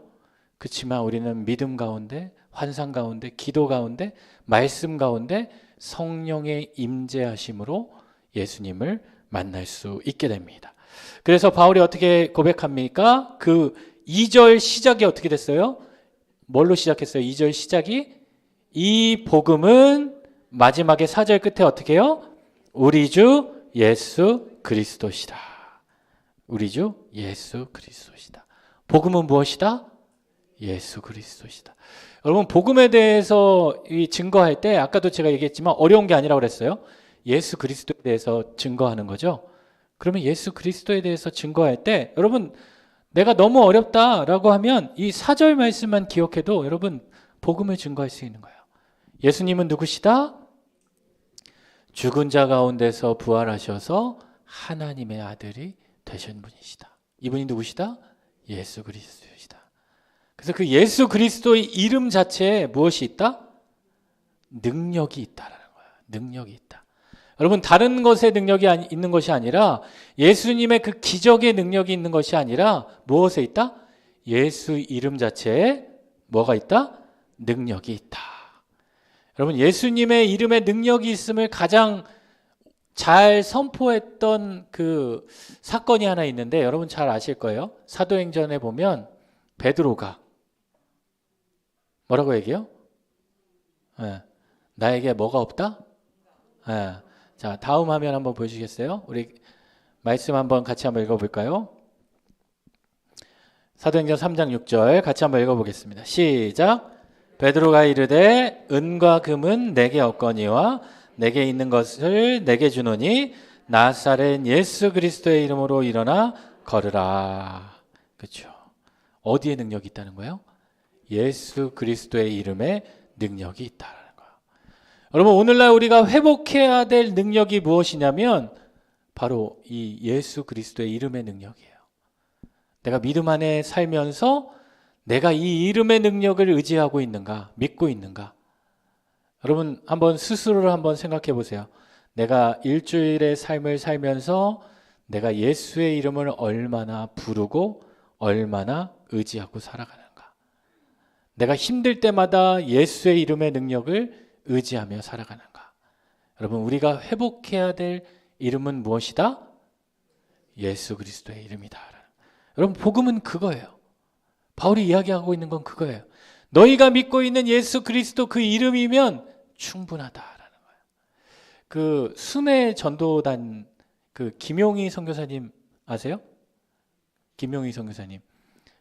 그렇지만 우리는 믿음 가운데, 환상 가운데, 기도 가운데, 말씀 가운데 성령의 임재하심으로 예수님을 만날 수 있게 됩니다. 그래서 바울이 어떻게 고백합니까? 그 2절 시작이 어떻게 됐어요? 뭘로 시작했어요? 2절 시작이 이 복음은 마지막에 4절 끝에 어떻게 해요? 우리 주 예수 그리스도시다. 우리 주 예수 그리스도시다. 복음은 무엇이다? 예수 그리스도시다. 여러분 복음에 대해서 증거할 때 아까도 제가 얘기했지만 어려운 게 아니라고 그랬어요. 예수 그리스도에 대해서 증거하는 거죠. 그러면 예수 그리스도에 대해서 증거할 때 여러분 내가 너무 어렵다라고 하면 이 4절 말씀만 기억해도 여러분 복음을 증거할 수 있는 거예요. 예수님은 누구시다? 죽은 자 가운데서 부활하셔서 하나님의 아들이 되신 분이시다. 이분이 누구시다? 예수 그리스도이시다. 그래서 그 예수 그리스도의 이름 자체에 무엇이 있다? 능력이 있다라는 거예요. 능력이 있다. 여러분 다른 것의 능력이 있는 것이 아니라 예수님의 그 기적의 능력이 있는 것이 아니라 무엇에 있다? 예수 이름 자체에 뭐가 있다? 능력이 있다. 여러분 예수님의 이름에 능력이 있음을 가장 잘 선포했던 그 사건이 하나 있는데 여러분 잘 아실 거예요. 사도행전에 보면 베드로가 뭐라고 얘기해요? 나에게 뭐가 없다? 자, 다음 화면 한번 보여주시겠어요? 우리 말씀 한번 같이 한번 읽어볼까요? 사도행전 3장 6절 같이 한번 읽어보겠습니다. 시작. 베드로가 이르되 은과 금은 내게 없거니와 내게 있는 것을 내게 주노니 나사렛 예수 그리스도의 이름으로 일어나 걸으라. 그렇죠. 어디에 능력이 있다는 거예요? 예수 그리스도의 이름에 능력이 있다는 거예요. 여러분, 오늘날 우리가 회복해야 될 능력이 무엇이냐면 바로 이 예수 그리스도의 이름의 능력이에요. 내가 믿음 안에 살면서 내가 이 이름의 능력을 의지하고 있는가, 믿고 있는가? 여러분, 한번 스스로를 한번 생각해 보세요. 내가 일주일의 삶을 살면서 내가 예수의 이름을 얼마나 부르고 얼마나 의지하고 살아가는가? 내가 힘들 때마다 예수의 이름의 능력을 의지하며 살아가는가? 여러분, 우리가 회복해야 될 이름은 무엇이다? 예수 그리스도의 이름이다. 여러분, 복음은 그거예요. 바울이 이야기하고 있는 건 그거예요. 너희가 믿고 있는 예수 그리스도 그 이름이면 충분하다라는 거예요. 그 순회 전도단 그 김용희 선교사님 아세요? 김용희 선교사님.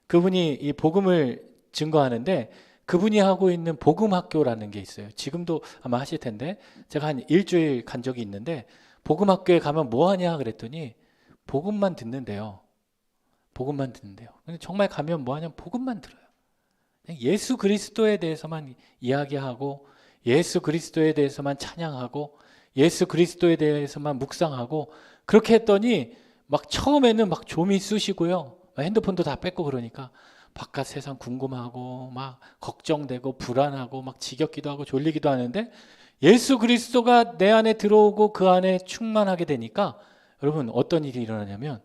그분이 이 복음을 증거하는데 그분이 하고 있는 복음학교라는 게 있어요. 지금도 아마 하실 텐데 제가 한 일주일 간 적이 있는데 복음학교에 가면 뭐 하냐 그랬더니 복음만 듣는데요. 복음만 듣는데요. 근데 정말 가면 뭐 하냐면 복음만 들어요. 예수 그리스도에 대해서만 이야기하고 예수 그리스도에 대해서만 찬양하고 예수 그리스도에 대해서만 묵상하고 그렇게 했더니 막 처음에는 막 좀이 쑤시고요. 핸드폰도 다 뺏고 그러니까 바깥 세상 궁금하고 막 걱정되고 불안하고 막 지겹기도 하고 졸리기도 하는데 예수 그리스도가 내 안에 들어오고 그 안에 충만하게 되니까 여러분 어떤 일이 일어나냐면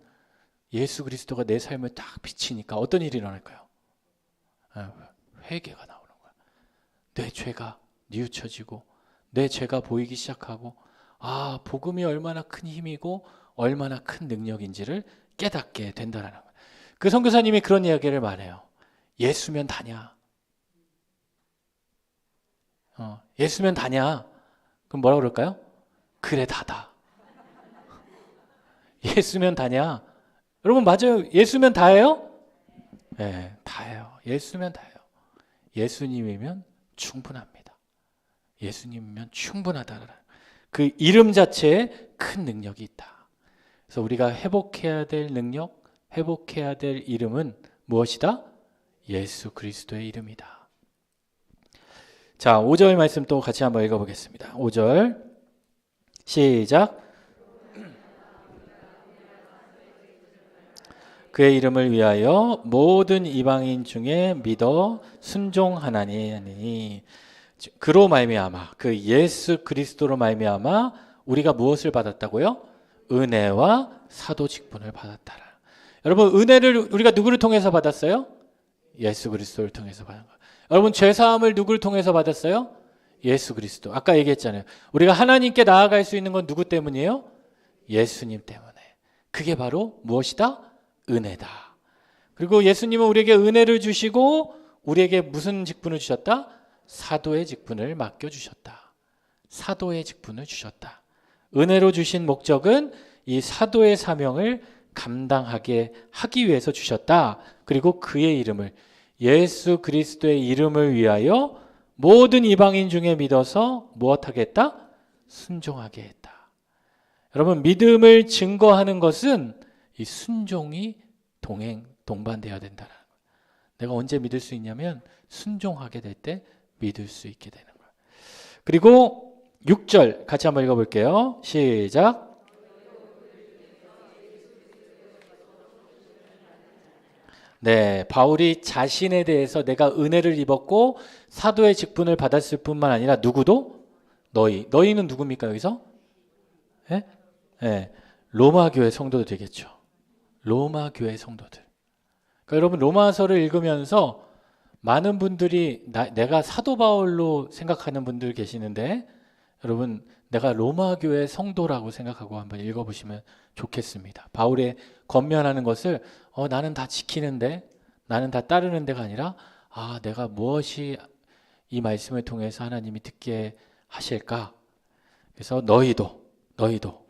예수 그리스도가 내 삶을 딱 비치니까 어떤 일이 일어날까요? 회개가 나오는 거야. 내 죄가 뉘우쳐지고 내 죄가 보이기 시작하고 아, 복음이 얼마나 큰 힘이고 얼마나 큰 능력인지를 깨닫게 된다는 거예요. 그 선교사님이 그런 이야기를 말해요. 예수면 다냐? 예수면 다냐? 그럼 뭐라 그럴까요? 그래 다다. 예수면 다냐? 여러분 맞아요. 예수면 다예요? 네, 다예요. 예수면 다예요. 예수님이면 충분합니다. 예수님이면 충분하다. 그 이름 자체에 큰 능력이 있다. 그래서 우리가 회복해야 될 능력, 회복해야 될 이름은 무엇이다? 예수 그리스도의 이름이다. 자, 5절 말씀 또 같이 한번 읽어보겠습니다. 5절 시작. 그의 이름을 위하여 모든 이방인 중에 믿어 순종하나니 그로 말미암아 그 예수 그리스도로 말미암아 우리가 무엇을 받았다고요? 은혜와 사도 직분을 받았다라. 여러분 은혜를 우리가 누구를 통해서 받았어요? 예수 그리스도를 통해서 받은 거예요. 여러분 죄사함을 누구를 통해서 받았어요? 예수 그리스도. 아까 얘기했잖아요. 우리가 하나님께 나아갈 수 있는 건 누구 때문이에요? 예수님 때문에. 그게 바로 무엇이다? 은혜다. 그리고 예수님은 우리에게 은혜를 주시고 우리에게 무슨 직분을 주셨다? 사도의 직분을 맡겨주셨다. 사도의 직분을 주셨다. 은혜로 주신 목적은 이 사도의 사명을 감당하게 하기 위해서 주셨다. 그리고 그의 이름을 예수 그리스도의 이름을 위하여 모든 이방인 중에 믿어서 무엇하게 했다? 순종하게 했다. 여러분 믿음을 증거하는 것은 이 순종이 동반되어야 된다는 거예요. 내가 언제 믿을 수 있냐면 순종하게 될 때 믿을 수 있게 되는 거예요. 그리고 6절 같이 한번 읽어볼게요. 시작. 네, 바울이 자신에 대해서 내가 은혜를 입었고 사도의 직분을 받았을 뿐만 아니라 누구도? 너희는 누굽니까 여기서? 네? 네, 로마 교회 성도들이겠죠. 로마 교회 성도들. 그러니까 여러분 로마서를 읽으면서 많은 분들이 내가 사도 바울로 생각하는 분들 계시는데 여러분 내가 로마 교회 성도라고 생각하고 한번 읽어보시면 좋겠습니다. 바울의 권면하는 것을 나는 다 지키는데 나는 다 따르는 데가 아니라 내가 무엇이 이 말씀을 통해서 하나님이 듣게 하실까? 그래서 너희도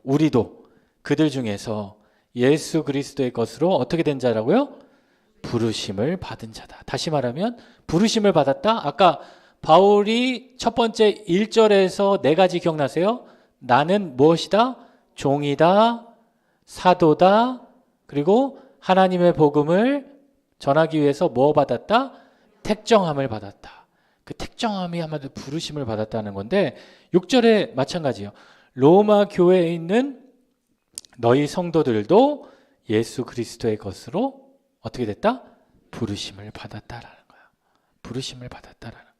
우리도 그들 중에서 예수 그리스도의 것으로 어떻게 된 자라고요? 부르심을 받은 자다. 다시 말하면 부르심을 받았다. 아까 바울이 첫 번째 1절에서 네 가지 기억나세요? 나는 무엇이다? 종이다. 사도다. 그리고 하나님의 복음을 전하기 위해서 뭐 받았다? 택정함을 받았다. 그 택정함이 한마디로 부르심을 받았다는 건데 6절에 마찬가지예요. 로마 교회에 있는 너희 성도들도 예수 그리스도의 것으로 어떻게 됐다? 부르심을 받았다라는 거야. 부르심을 받았다라는 거야.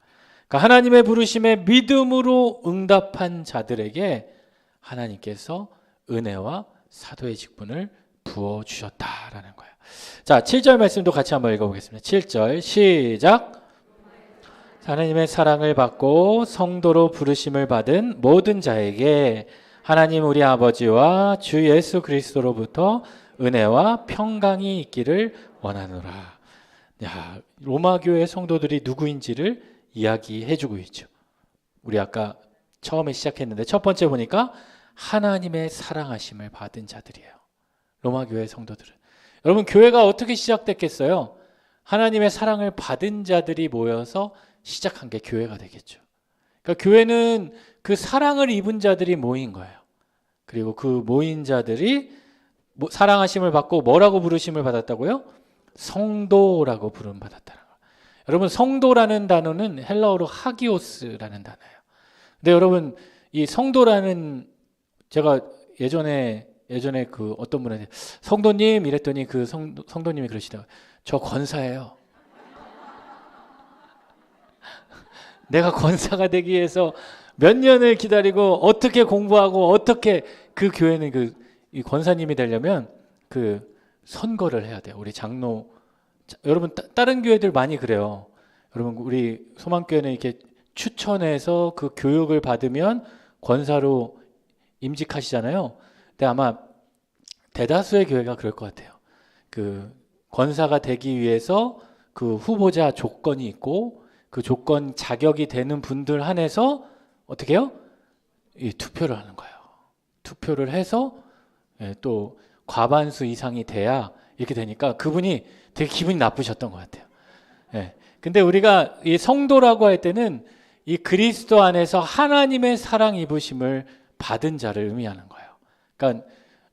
그러니까 하나님의 부르심에 믿음으로 응답한 자들에게 하나님께서 은혜와 사도의 직분을 부어주셨다라는 거예요. 자, 7절 말씀도 같이 한번 읽어보겠습니다. 7절 시작. 하나님의 사랑을 받고 성도로 부르심을 받은 모든 자에게 하나님 우리 아버지와 주 예수 그리스도로부터 은혜와 평강이 있기를 원하노라. 야, 로마 교회 성도들이 누구인지를 이야기해주고 있죠. 우리 아까 처음에 시작했는데 첫 번째 보니까 하나님의 사랑하심을 받은 자들이에요. 로마 교회 성도들은. 여러분 교회가 어떻게 시작됐겠어요? 하나님의 사랑을 받은 자들이 모여서 시작한 게 교회가 되겠죠. 그러니까 교회는 그 사랑을 입은 자들이 모인 거예요. 그리고 그 모인 자들이 사랑하심을 받고 뭐라고 부르심을 받았다고요? 성도라고 부름 받았다는 거예요. 여러분 성도라는 단어는 헬라어로 하기오스라는 단어예요. 근데 여러분 이 성도라는 제가 예전에 그 어떤 분한테 성도님 이랬더니 그 성도님이 그러시더라고요. 저 권사예요. 내가 권사가 되기 위해서 몇 년을 기다리고 어떻게 공부하고 어떻게 그 교회는 이 권사님이 되려면 그 선거를 해야 돼요. 우리 장로 여러분 다른 교회들 많이 그래요. 여러분 우리 소망교회는 이렇게 추천해서 그 교육을 받으면 권사로 임직하시잖아요. 근데 아마 대다수의 교회가 그럴 것 같아요. 그 권사가 되기 위해서 그 후보자 조건이 있고 그 조건 자격이 되는 분들 한해서 어떻게 해요? 이 투표를 하는 거예요. 투표를 해서 또 과반수 이상이 돼야 이렇게 되니까 그분이 되게 기분이 나쁘셨던 것 같아요. 근데 우리가 이 성도라고 할 때는 이 그리스도 안에서 하나님의 사랑 입으심을 받은 자를 의미하는 거예요. 그러니까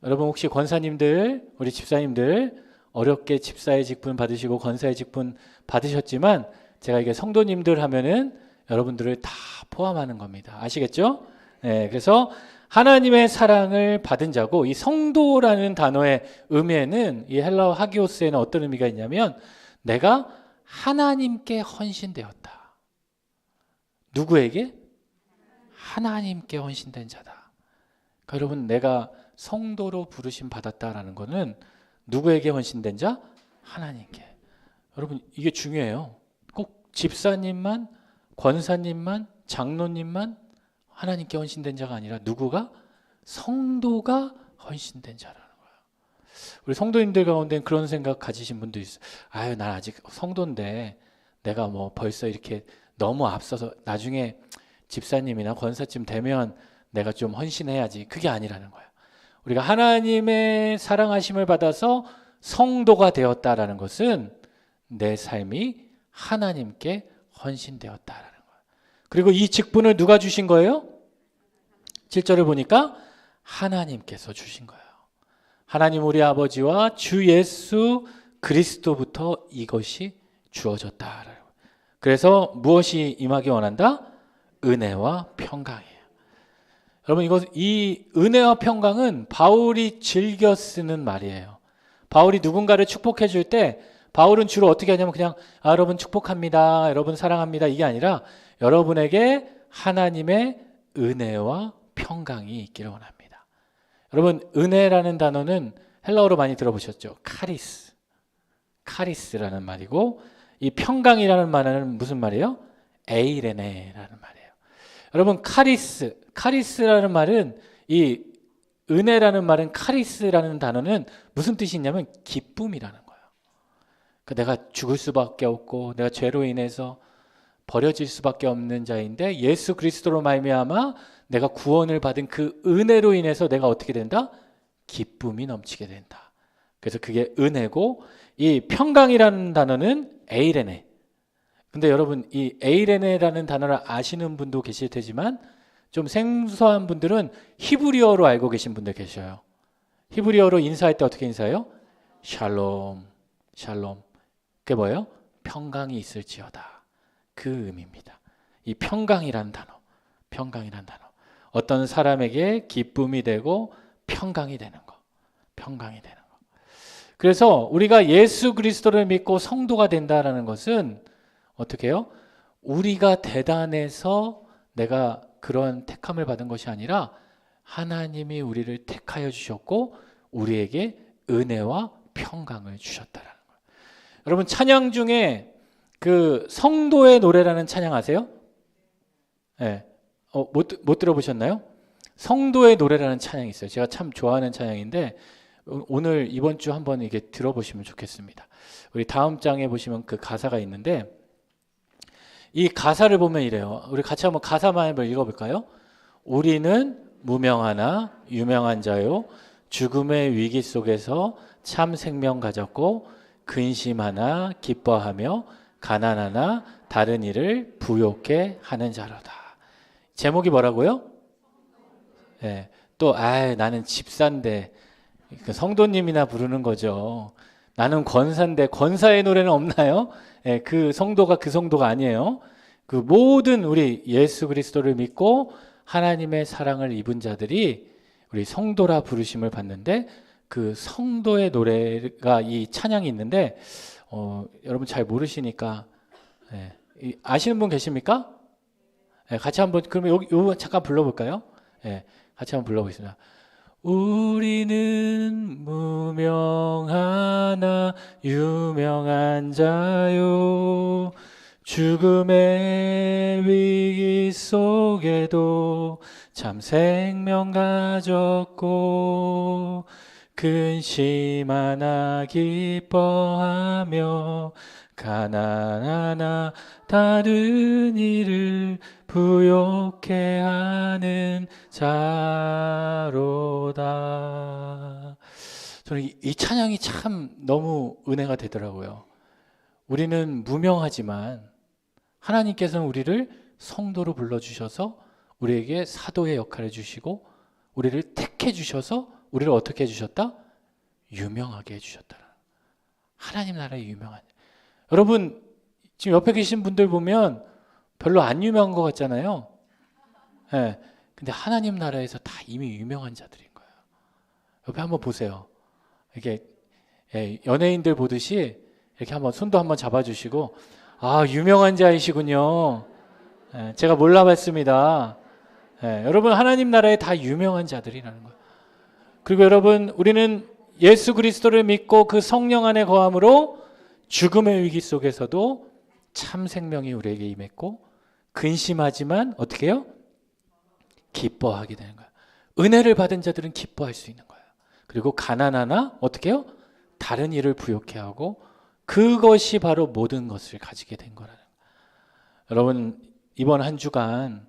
여러분 혹시 권사님들, 우리 집사님들 어렵게 집사의 직분 받으시고 권사의 직분 받으셨지만 제가 이게 성도님들 하면은 여러분들을 다 포함하는 겁니다. 아시겠죠? 네, 그래서 하나님의 사랑을 받은 자고 이 성도라는 단어의 의미에는 이 헬라어 하기오스에는 어떤 의미가 있냐면 내가 하나님께 헌신되었다. 누구에게? 하나님께 헌신된 자다. 그러니까 여러분 내가 성도로 부르심 받았다라는 것은 누구에게 헌신된 자? 하나님께. 여러분 이게 중요해요. 꼭 집사님만, 권사님만, 장로님만 하나님께 헌신된 자가 아니라 누구가? 성도가 헌신된 자라는 거예요. 우리 성도님들 가운데 그런 생각 가지신 분도 있어요. 아유, 난 아직 성도인데 내가 뭐 벌써 이렇게 너무 앞서서 나중에 집사님이나 권사쯤 되면 내가 좀 헌신해야지. 그게 아니라는 거예요. 우리가 하나님의 사랑하심을 받아서 성도가 되었다라는 것은 내 삶이 하나님께 헌신되었다라는 거예요. 그리고 이 직분을 누가 주신 거예요? 7절을 보니까 하나님께서 주신 거예요. 하나님 우리 아버지와 주 예수 그리스도부터 이것이 주어졌다. 그래서 무엇이 임하기 원한다? 은혜와 평강이에요. 여러분 이 은혜와 평강은 바울이 즐겨 쓰는 말이에요. 바울이 누군가를 축복해 줄 때 바울은 주로 어떻게 하냐면 그냥 여러분 축복합니다. 여러분 사랑합니다. 이게 아니라 여러분에게 하나님의 은혜와 평강이 있기를 원합니다. 여러분 은혜라는 단어는 헬라어로 많이 들어보셨죠? 카리스라는 말이고 이 평강이라는 말은 무슨 말이에요? 에이레네라는 말이에요. 여러분 카리스라는 말은 이 은혜라는 말은 카리스라는 단어는 무슨 뜻이 있냐면 기쁨이라는 거예요. 그러니까 내가 죽을 수밖에 없고 내가 죄로 인해서 버려질 수밖에 없는 자인데 예수 그리스도로 말미암아 내가 구원을 받은 그 은혜로 인해서 내가 어떻게 된다? 기쁨이 넘치게 된다. 그래서 그게 은혜고 이 평강이라는 단어는 에이레네. 근데 여러분 이 에이레네라는 단어를 아시는 분도 계실 테지만 좀 생소한 분들은 히브리어로 알고 계신 분들 계셔요. 히브리어로 인사할 때 어떻게 인사해요? 샬롬. 그게 뭐예요? 평강이 있을지어다. 그 의미입니다. 이 평강이란 단어, 평강이란 단어. 어떤 사람에게 기쁨이 되고 평강이 되는 거, 평강이 되는 거. 그래서 우리가 예수 그리스도를 믿고 성도가 된다라는 것은 어떻게 해요? 우리가 대단해서 내가 그런 택함을 받은 것이 아니라 하나님이 우리를 택하여 주셨고 우리에게 은혜와 평강을 주셨다라는 거예요. 여러분 찬양 중에 그 성도의 노래라는 찬양 아세요? 네. 못 들어보셨나요? 성도의 노래라는 찬양이 있어요. 제가 참 좋아하는 찬양인데 오늘 이번 주 한번 이게 들어보시면 좋겠습니다. 우리 다음 장에 보시면 그 가사가 있는데 이 가사를 보면 이래요. 우리 같이 한번 가사만 한번 읽어볼까요? 우리는 무명하나 유명한 자요 죽음의 위기 속에서 참 생명 가졌고 근심하나 기뻐하며 가난하나 다른 이를 부욕해 하는 자로다. 제목이 뭐라고요? 네. 또 나는 집사인데 성도님이나 부르는 거죠. 나는 권사인데 권사의 노래는 없나요? 네, 그 성도가 그 성도가 아니에요. 그 모든 우리 예수 그리스도를 믿고 하나님의 사랑을 입은 자들이 우리 성도라 부르심을 받는데 그 성도의 노래가 이 찬양이 있는데 여러분 잘 모르시니까 아시는 분 계십니까? 같이 한번 그러면 요 잠깐 불러볼까요? 같이 한번 불러보겠습니다. 우리는 무명하나 유명한 자요 죽음의 위기 속에도 참 생명 가졌고 근심하나 기뻐하며 가난하나 다른 이를 부욕해 하는 자로다. 저는 이 찬양이 참 너무 은혜가 되더라고요. 우리는 무명하지만 하나님께서는 우리를 성도로 불러주셔서 우리에게 사도의 역할을 주시고 우리를 택해 주셔서 우리를 어떻게 해주셨다? 유명하게 해주셨다. 하나님 나라의 유명한. 여러분 지금 옆에 계신 분들 보면 별로 안 유명한 것 같잖아요. 근데 하나님 나라에서 다 이미 유명한 자들인 거예요. 옆에 한번 보세요. 이렇게 연예인들 보듯이 이렇게 한번 손도 한번 잡아주시고 유명한 자이시군요. 제가 몰라봤습니다. 여러분 하나님 나라에 다 유명한 자들이라는 거예요. 그리고 여러분 우리는 예수 그리스도를 믿고 그 성령 안에 거함으로 죽음의 위기 속에서도 참 생명이 우리에게 임했고 근심하지만 어떻게 해요? 기뻐하게 되는 거예요. 은혜를 받은 자들은 기뻐할 수 있는 거예요. 그리고 가난하나 어떻게 해요? 다른 일을 부욕해 하고 그것이 바로 모든 것을 가지게 된 거라는 거예요. 여러분 이번 한 주간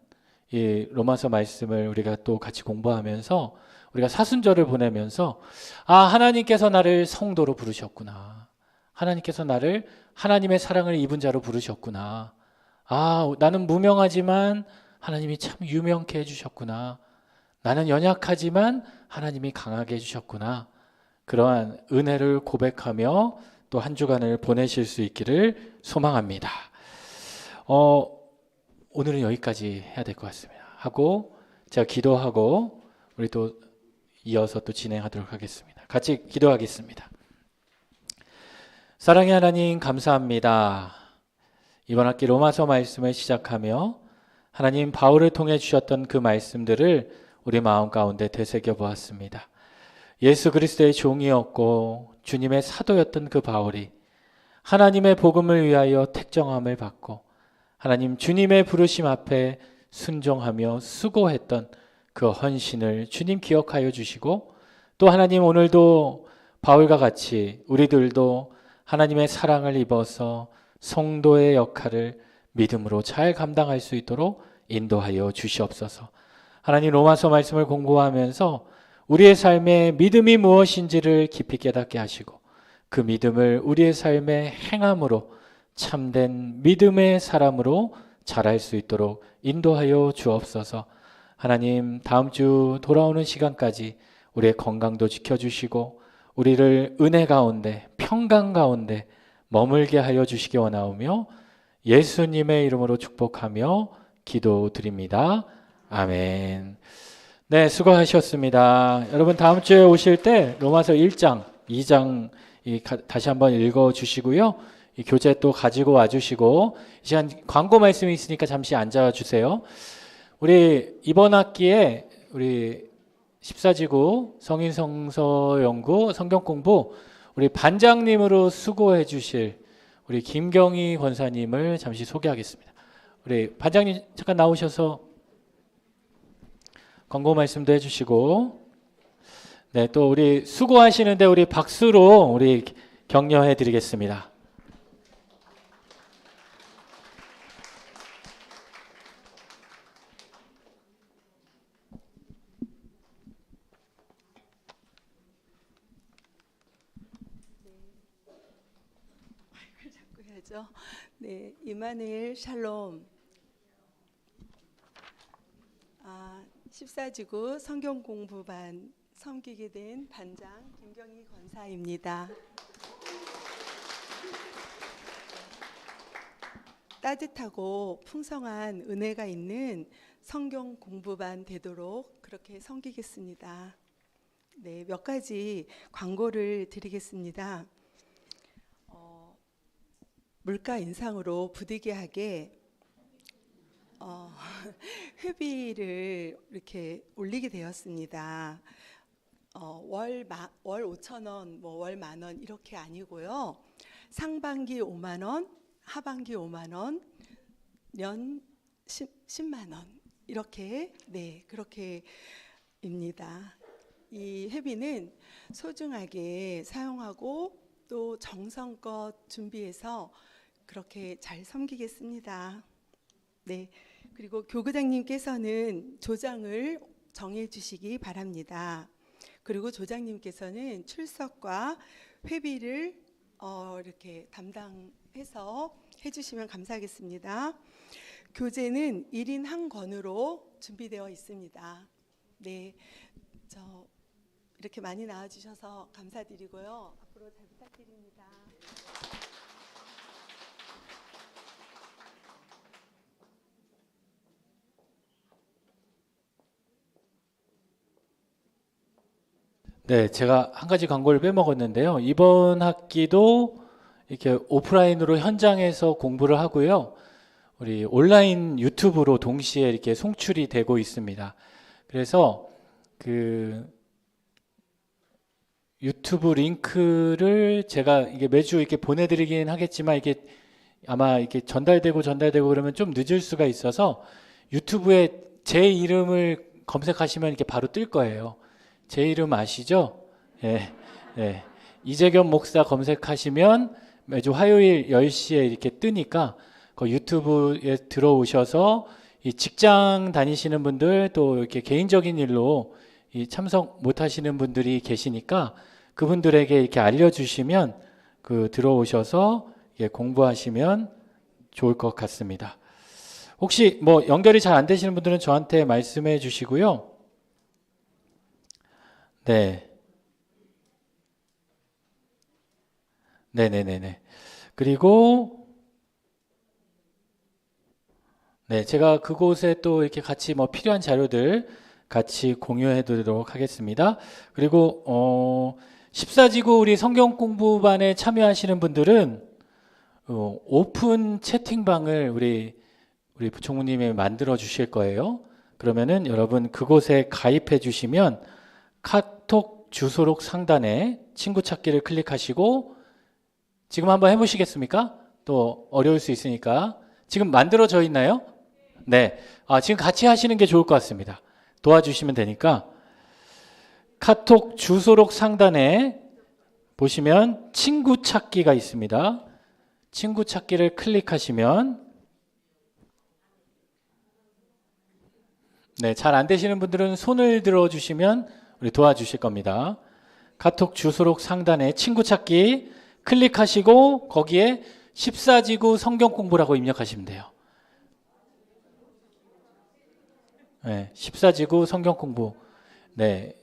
이 로마서 말씀을 우리가 또 같이 공부하면서 우리가 사순절을 보내면서 하나님께서 나를 성도로 부르셨구나. 하나님께서 나를 하나님의 사랑을 입은 자로 부르셨구나. 나는 무명하지만 하나님이 참 유명케 해주셨구나. 나는 연약하지만 하나님이 강하게 해주셨구나. 그러한 은혜를 고백하며 또 한 주간을 보내실 수 있기를 소망합니다. 오늘은 여기까지 해야 될 것 같습니다. 하고 제가 기도하고 우리 또 이어서 또 진행하도록 하겠습니다. 같이 기도하겠습니다. 사랑의 하나님 감사합니다. 이번 학기 로마서 말씀을 시작하며 하나님 바울을 통해 주셨던 그 말씀들을 우리 마음 가운데 되새겨 보았습니다. 예수 그리스도의 종이었고 주님의 사도였던 그 바울이 하나님의 복음을 위하여 택정함을 받고 하나님 주님의 부르심 앞에 순종하며 수고했던 그 헌신을 주님 기억하여 주시고 또 하나님 오늘도 바울과 같이 우리들도 하나님의 사랑을 입어서 성도의 역할을 믿음으로 잘 감당할 수 있도록 인도하여 주시옵소서. 하나님 로마서 말씀을 공부하면서 우리의 삶에 믿음이 무엇인지를 깊이 깨닫게 하시고 그 믿음을 우리의 삶에 행함으로 참된 믿음의 사람으로 자랄 수 있도록 인도하여 주옵소서. 하나님 다음 주 돌아오는 시간까지 우리의 건강도 지켜주시고 우리를 은혜 가운데 평강 가운데 머물게 하여 주시기 원하오며 예수님의 이름으로 축복하며 기도드립니다. 아멘. 네, 수고하셨습니다. 여러분 다음 주에 오실 때 로마서 1장, 2장 다시 한번 읽어 주시고요. 이 교재 또 가지고 와 주시고, 이 시간 광고 말씀이 있으니까 잠시 앉아 주세요. 우리 이번 학기에 우리 14지구 성인성서연구 성경공부 우리 반장님으로 수고해 주실 우리 김경희 권사님을 잠시 소개하겠습니다. 우리 반장님 잠깐 나오셔서 광고 말씀도 해주시고, 네, 또 우리 수고하시는데 우리 박수로 우리 격려해 드리겠습니다. 네, 이마누엘 샬롬. 14지구 성경공부반 섬기게 된 반장 김경희 권사입니다. 따뜻하고 풍성한 은혜가 있는 성경 공부반 되도록 그렇게 섬기겠습니다. 네, 몇 가지 광고를 드리겠습니다. 물가 인상으로 부득이하게 회비를 이렇게 올리게 되었습니다. 월 5,000원, 월 10,000원 이렇게 아니고요. 상반기 5만 원, 하반기 5만 원, 년 10만 원 이렇게, 네, 그렇게입니다. 이 회비는 소중하게 사용하고 또 정성껏 준비해서 그렇게 잘 섬기겠습니다. 네, 그리고 교구장님께서는 조장을 정해 주시기 바랍니다. 그리고 조장님께서는 출석과 회비를 이렇게 담당해서 해주시면 감사하겠습니다. 교재는 1인 한 권으로 준비되어 있습니다. 네, 이렇게 많이 나와주셔서 감사드리고요. 앞으로 잘 부탁드립니다. 네, 제가 한 가지 광고를 빼먹었는데요. 이번 학기도 이렇게 오프라인으로 현장에서 공부를 하고요. 우리 온라인 유튜브로 동시에 이렇게 송출이 되고 있습니다. 그래서 그 유튜브 링크를 제가 이게 매주 이렇게 보내드리긴 하겠지만 이게 아마 이렇게 전달되고 그러면 좀 늦을 수가 있어서 유튜브에 제 이름을 검색하시면 이렇게 바로 뜰 거예요. 제 이름 아시죠? 예, 예. 이재겸 목사 검색하시면 매주 화요일 10시에 이렇게 뜨니까 그 유튜브에 들어오셔서 이 직장 다니시는 분들 또 이렇게 개인적인 일로 이 참석 못 하시는 분들이 계시니까 그분들에게 이렇게 알려주시면 들어오셔서 공부하시면 좋을 것 같습니다. 혹시 뭐 연결이 잘 안 되시는 분들은 저한테 말씀해 주시고요. 네. 네네네네. 그리고, 네, 제가 그곳에 또 이렇게 같이 뭐 필요한 자료들 같이 공유해 드리도록 하겠습니다. 그리고, 14지구 우리 성경 공부반에 참여하시는 분들은, 오픈 채팅방을 우리 부총무님이 만들어 주실 거예요. 그러면은 여러분 그곳에 가입해 주시면 카톡 주소록 상단에 친구 찾기를 클릭하시고 지금 한번 해보시겠습니까? 또 어려울 수 있으니까. 지금 만들어져 있나요? 네. 지금 같이 하시는 게 좋을 것 같습니다. 도와주시면 되니까. 카톡 주소록 상단에 보시면 친구 찾기가 있습니다. 친구 찾기를 클릭하시면 네, 잘 안 되시는 분들은 손을 들어주시면 우리 도와주실 겁니다. 카톡 주소록 상단에 친구 찾기 클릭하시고 거기에 14지구 성경 공부라고 입력하시면 돼요. 네, 14지구 성경 공부. 네.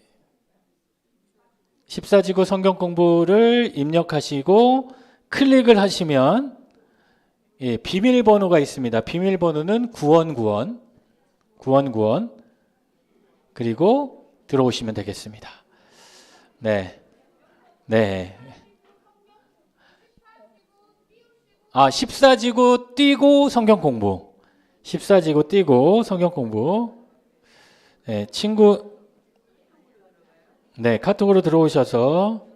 14지구 성경 공부를 입력하시고 클릭을 하시면 예, 비밀번호가 있습니다. 비밀번호는 9191 9191 그리고 들어오시면 되겠습니다. 네. 네. 14지구 띄고 성경 공부. 14지구 띄고 성경 공부. 네, 친구 네, 카톡으로 들어오셔서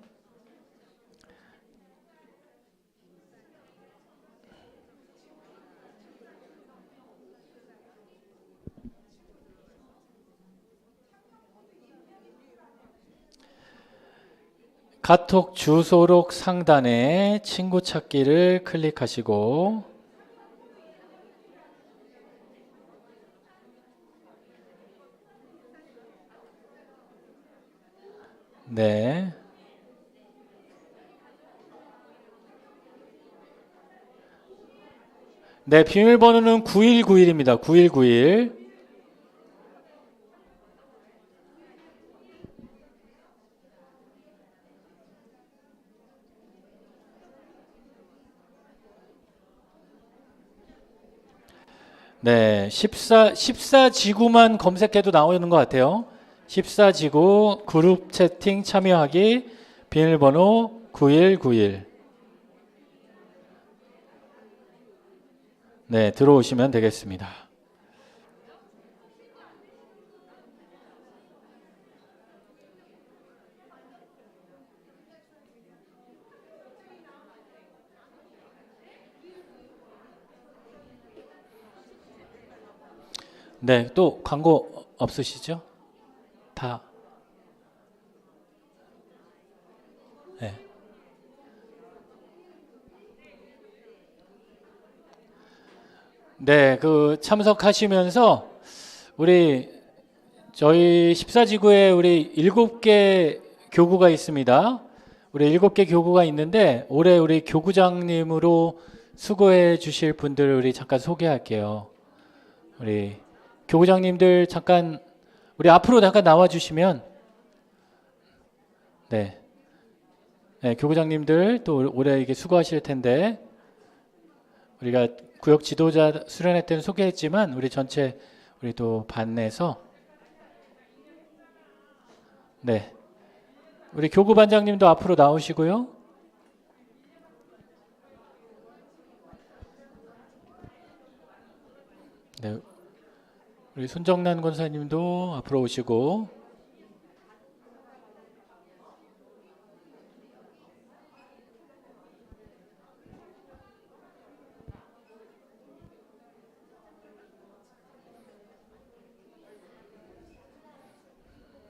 카톡 주소록 상단에 친구 찾기를 클릭하시고 네. 네, 비밀번호는 9191입니다. 9191. 네, 14지구만 검색해도 나오는 것 같아요. 14지구 그룹 채팅 참여하기 비밀번호 9191. 네, 들어오시면 되겠습니다. 네, 또 광고 없으시죠? 다. 네. 네, 그 참석하시면서 저희 14지구에 우리 7개 교구가 있습니다. 우리 7개 교구가 있는데 올해 우리 교구장님으로 수고해 주실 분들을 우리 잠깐 소개할게요. 우리 교구장님들 잠깐 우리 앞으로 잠깐 나와 주시면 네. 네, 교구장님들 또 올해 이게 수고하실 텐데 우리가 구역 지도자 수련회 때는 소개했지만 우리 전체 우리 또 반내에서 네. 우리 교구 반장님도 앞으로 나오시고요. 네. 우리 손정란 권사님도 앞으로 오시고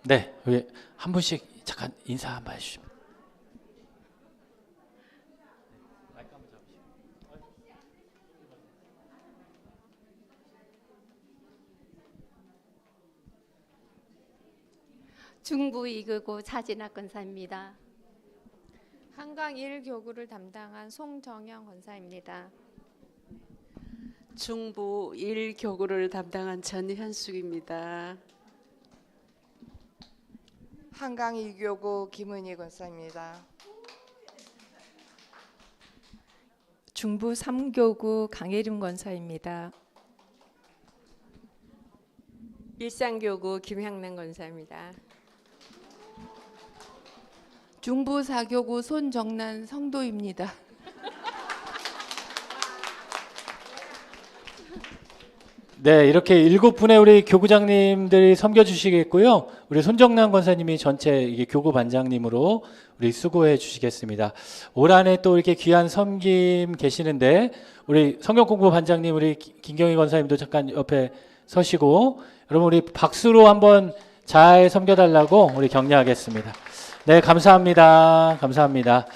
네, 여기 한 분씩 잠깐 인사 한번 해주시면. 중부 이교구 차진학 권사입니다. 한강 1교구를 담당한 송정영 권사입니다. 중부 1교구를 담당한 전현숙입니다. 한강 2교구 김은희 권사입니다. 중부 3교구 강혜림 권사입니다. 일산교구 김향란 권사입니다. 중부 4교구 손정란 성도입니다. 네, 이렇게 7분의 우리 교구장님들이 섬겨주시겠고요. 우리 손정란 권사님이 전체 이게 교구 반장님으로 우리 수고해 주시겠습니다. 올 한해 또 이렇게 귀한 섬김 계시는데 우리 성경공부 반장님 우리 김경희 권사님도 잠깐 옆에 서시고 여러분 우리 박수로 한번 잘 섬겨달라고 우리 격려하겠습니다. 네, 감사합니다. 감사합니다.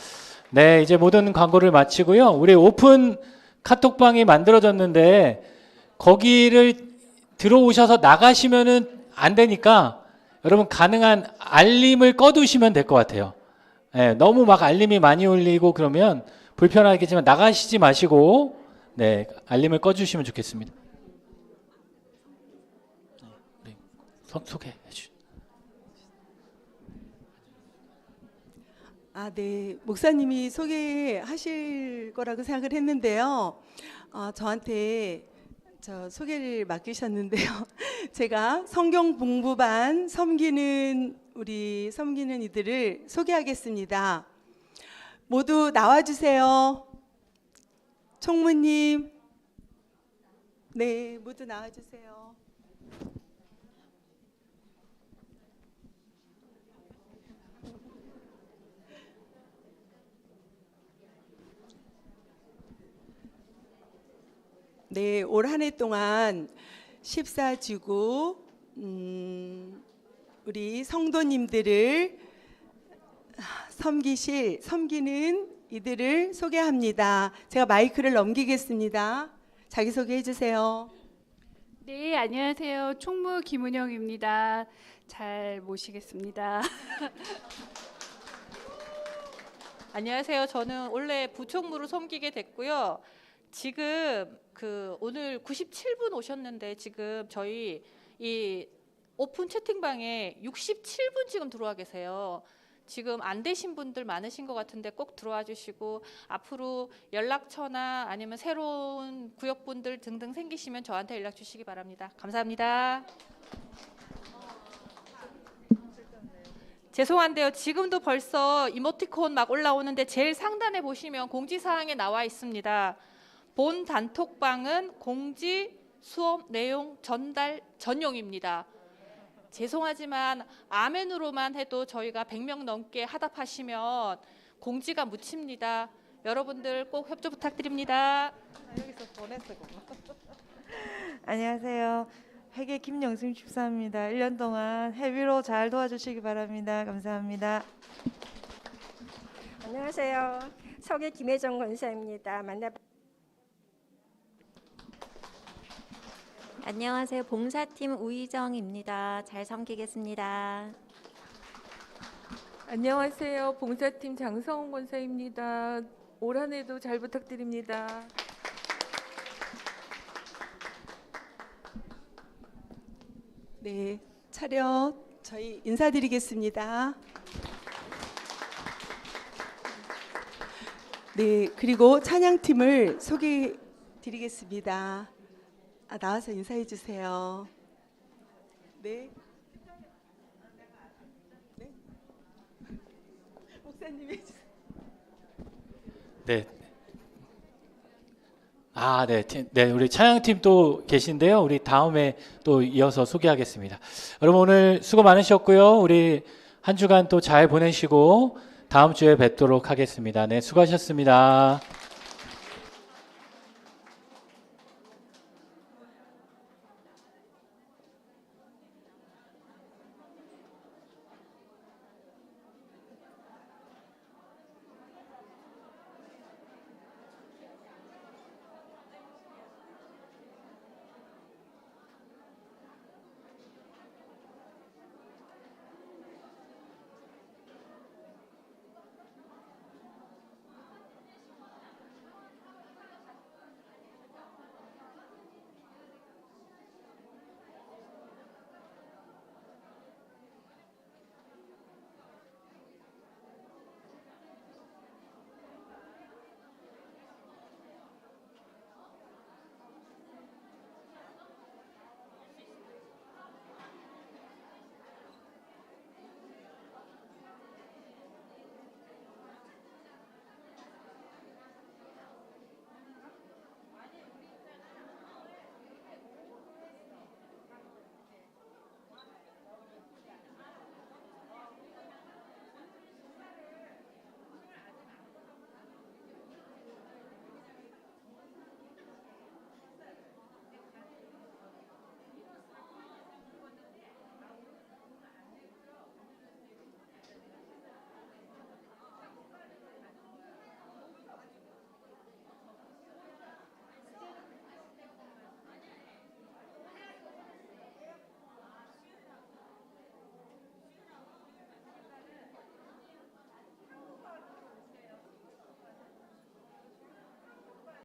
네, 이제 모든 광고를 마치고요. 우리 오픈 카톡방이 만들어졌는데 거기를 들어오셔서 나가시면은 안 되니까 여러분 가능한 알림을 꺼두시면 될 것 같아요. 네, 너무 막 알림이 많이 울리고 그러면 불편하겠지만 나가시지 마시고 네, 알림을 꺼주시면 좋겠습니다. 네, 소개해 주시죠. 네. 목사님이 소개하실 거라고 생각을 했는데요. 저한테 소개를 맡기셨는데요. 제가 성경 공부반 섬기는 이들을 소개하겠습니다. 모두 나와주세요. 총무님, 네, 모두 나와주세요. 네, 올 한 해 동안 14지구 우리 성도님들을 섬기는 이들을 소개합니다. 제가 마이크를 넘기겠습니다. 자기소개해 주세요. 네, 안녕하세요. 총무 김은영입니다. 잘 모시겠습니다. 안녕하세요. 저는 원래 부총무로 섬기게 됐고요. 지금 오늘 97분 오셨는데 지금 저희 이 오픈 채팅방에 67분 지금 들어와 계세요. 지금 안 되신 분들 많으신 것 같은데 꼭 들어와 주시고 앞으로 연락처나 아니면 새로운 구역분들 등등 생기시면 저한테 연락 주시기 바랍니다. 감사합니다. 죄송한데요. 지금도 벌써 이모티콘 막 올라오는데 제일 상단에 보시면 공지사항에 나와 있습니다. 본 단톡방은 공지 수업 내용 전달 전용입니다. 죄송하지만 아멘으로만 해도 저희가 100명 넘게 하답하시면 공지가 묻힙니다. 여러분들 꼭 협조 부탁드립니다. 여기서 보냈어. 안녕하세요. 회계 김영순 집사입니다. 1년 동안 회비로 잘 도와주시기 바랍니다. 감사합니다. 안녕하세요. 서계 김혜정 권사입니다. 안녕하세요. 봉사팀 우희정입니다. 잘 섬기겠습니다. 안녕하세요. 봉사팀 장성훈 권사입니다. 올 한 해도 잘 부탁드립니다. 네, 차렷 저희 인사드리겠습니다. 네, 그리고 찬양팀을 소개해 드리겠습니다. 나와서 인사해 주세요. 네. 네. 목사님 해주세요. 네. 네, 우리 찬양팀 또 계신데요. 우리 다음에 또 이어서 소개하겠습니다. 여러분 오늘 수고 많으셨고요. 우리 한 주간 또 잘 보내시고 다음 주에 뵙도록 하겠습니다. 네, 수고하셨습니다.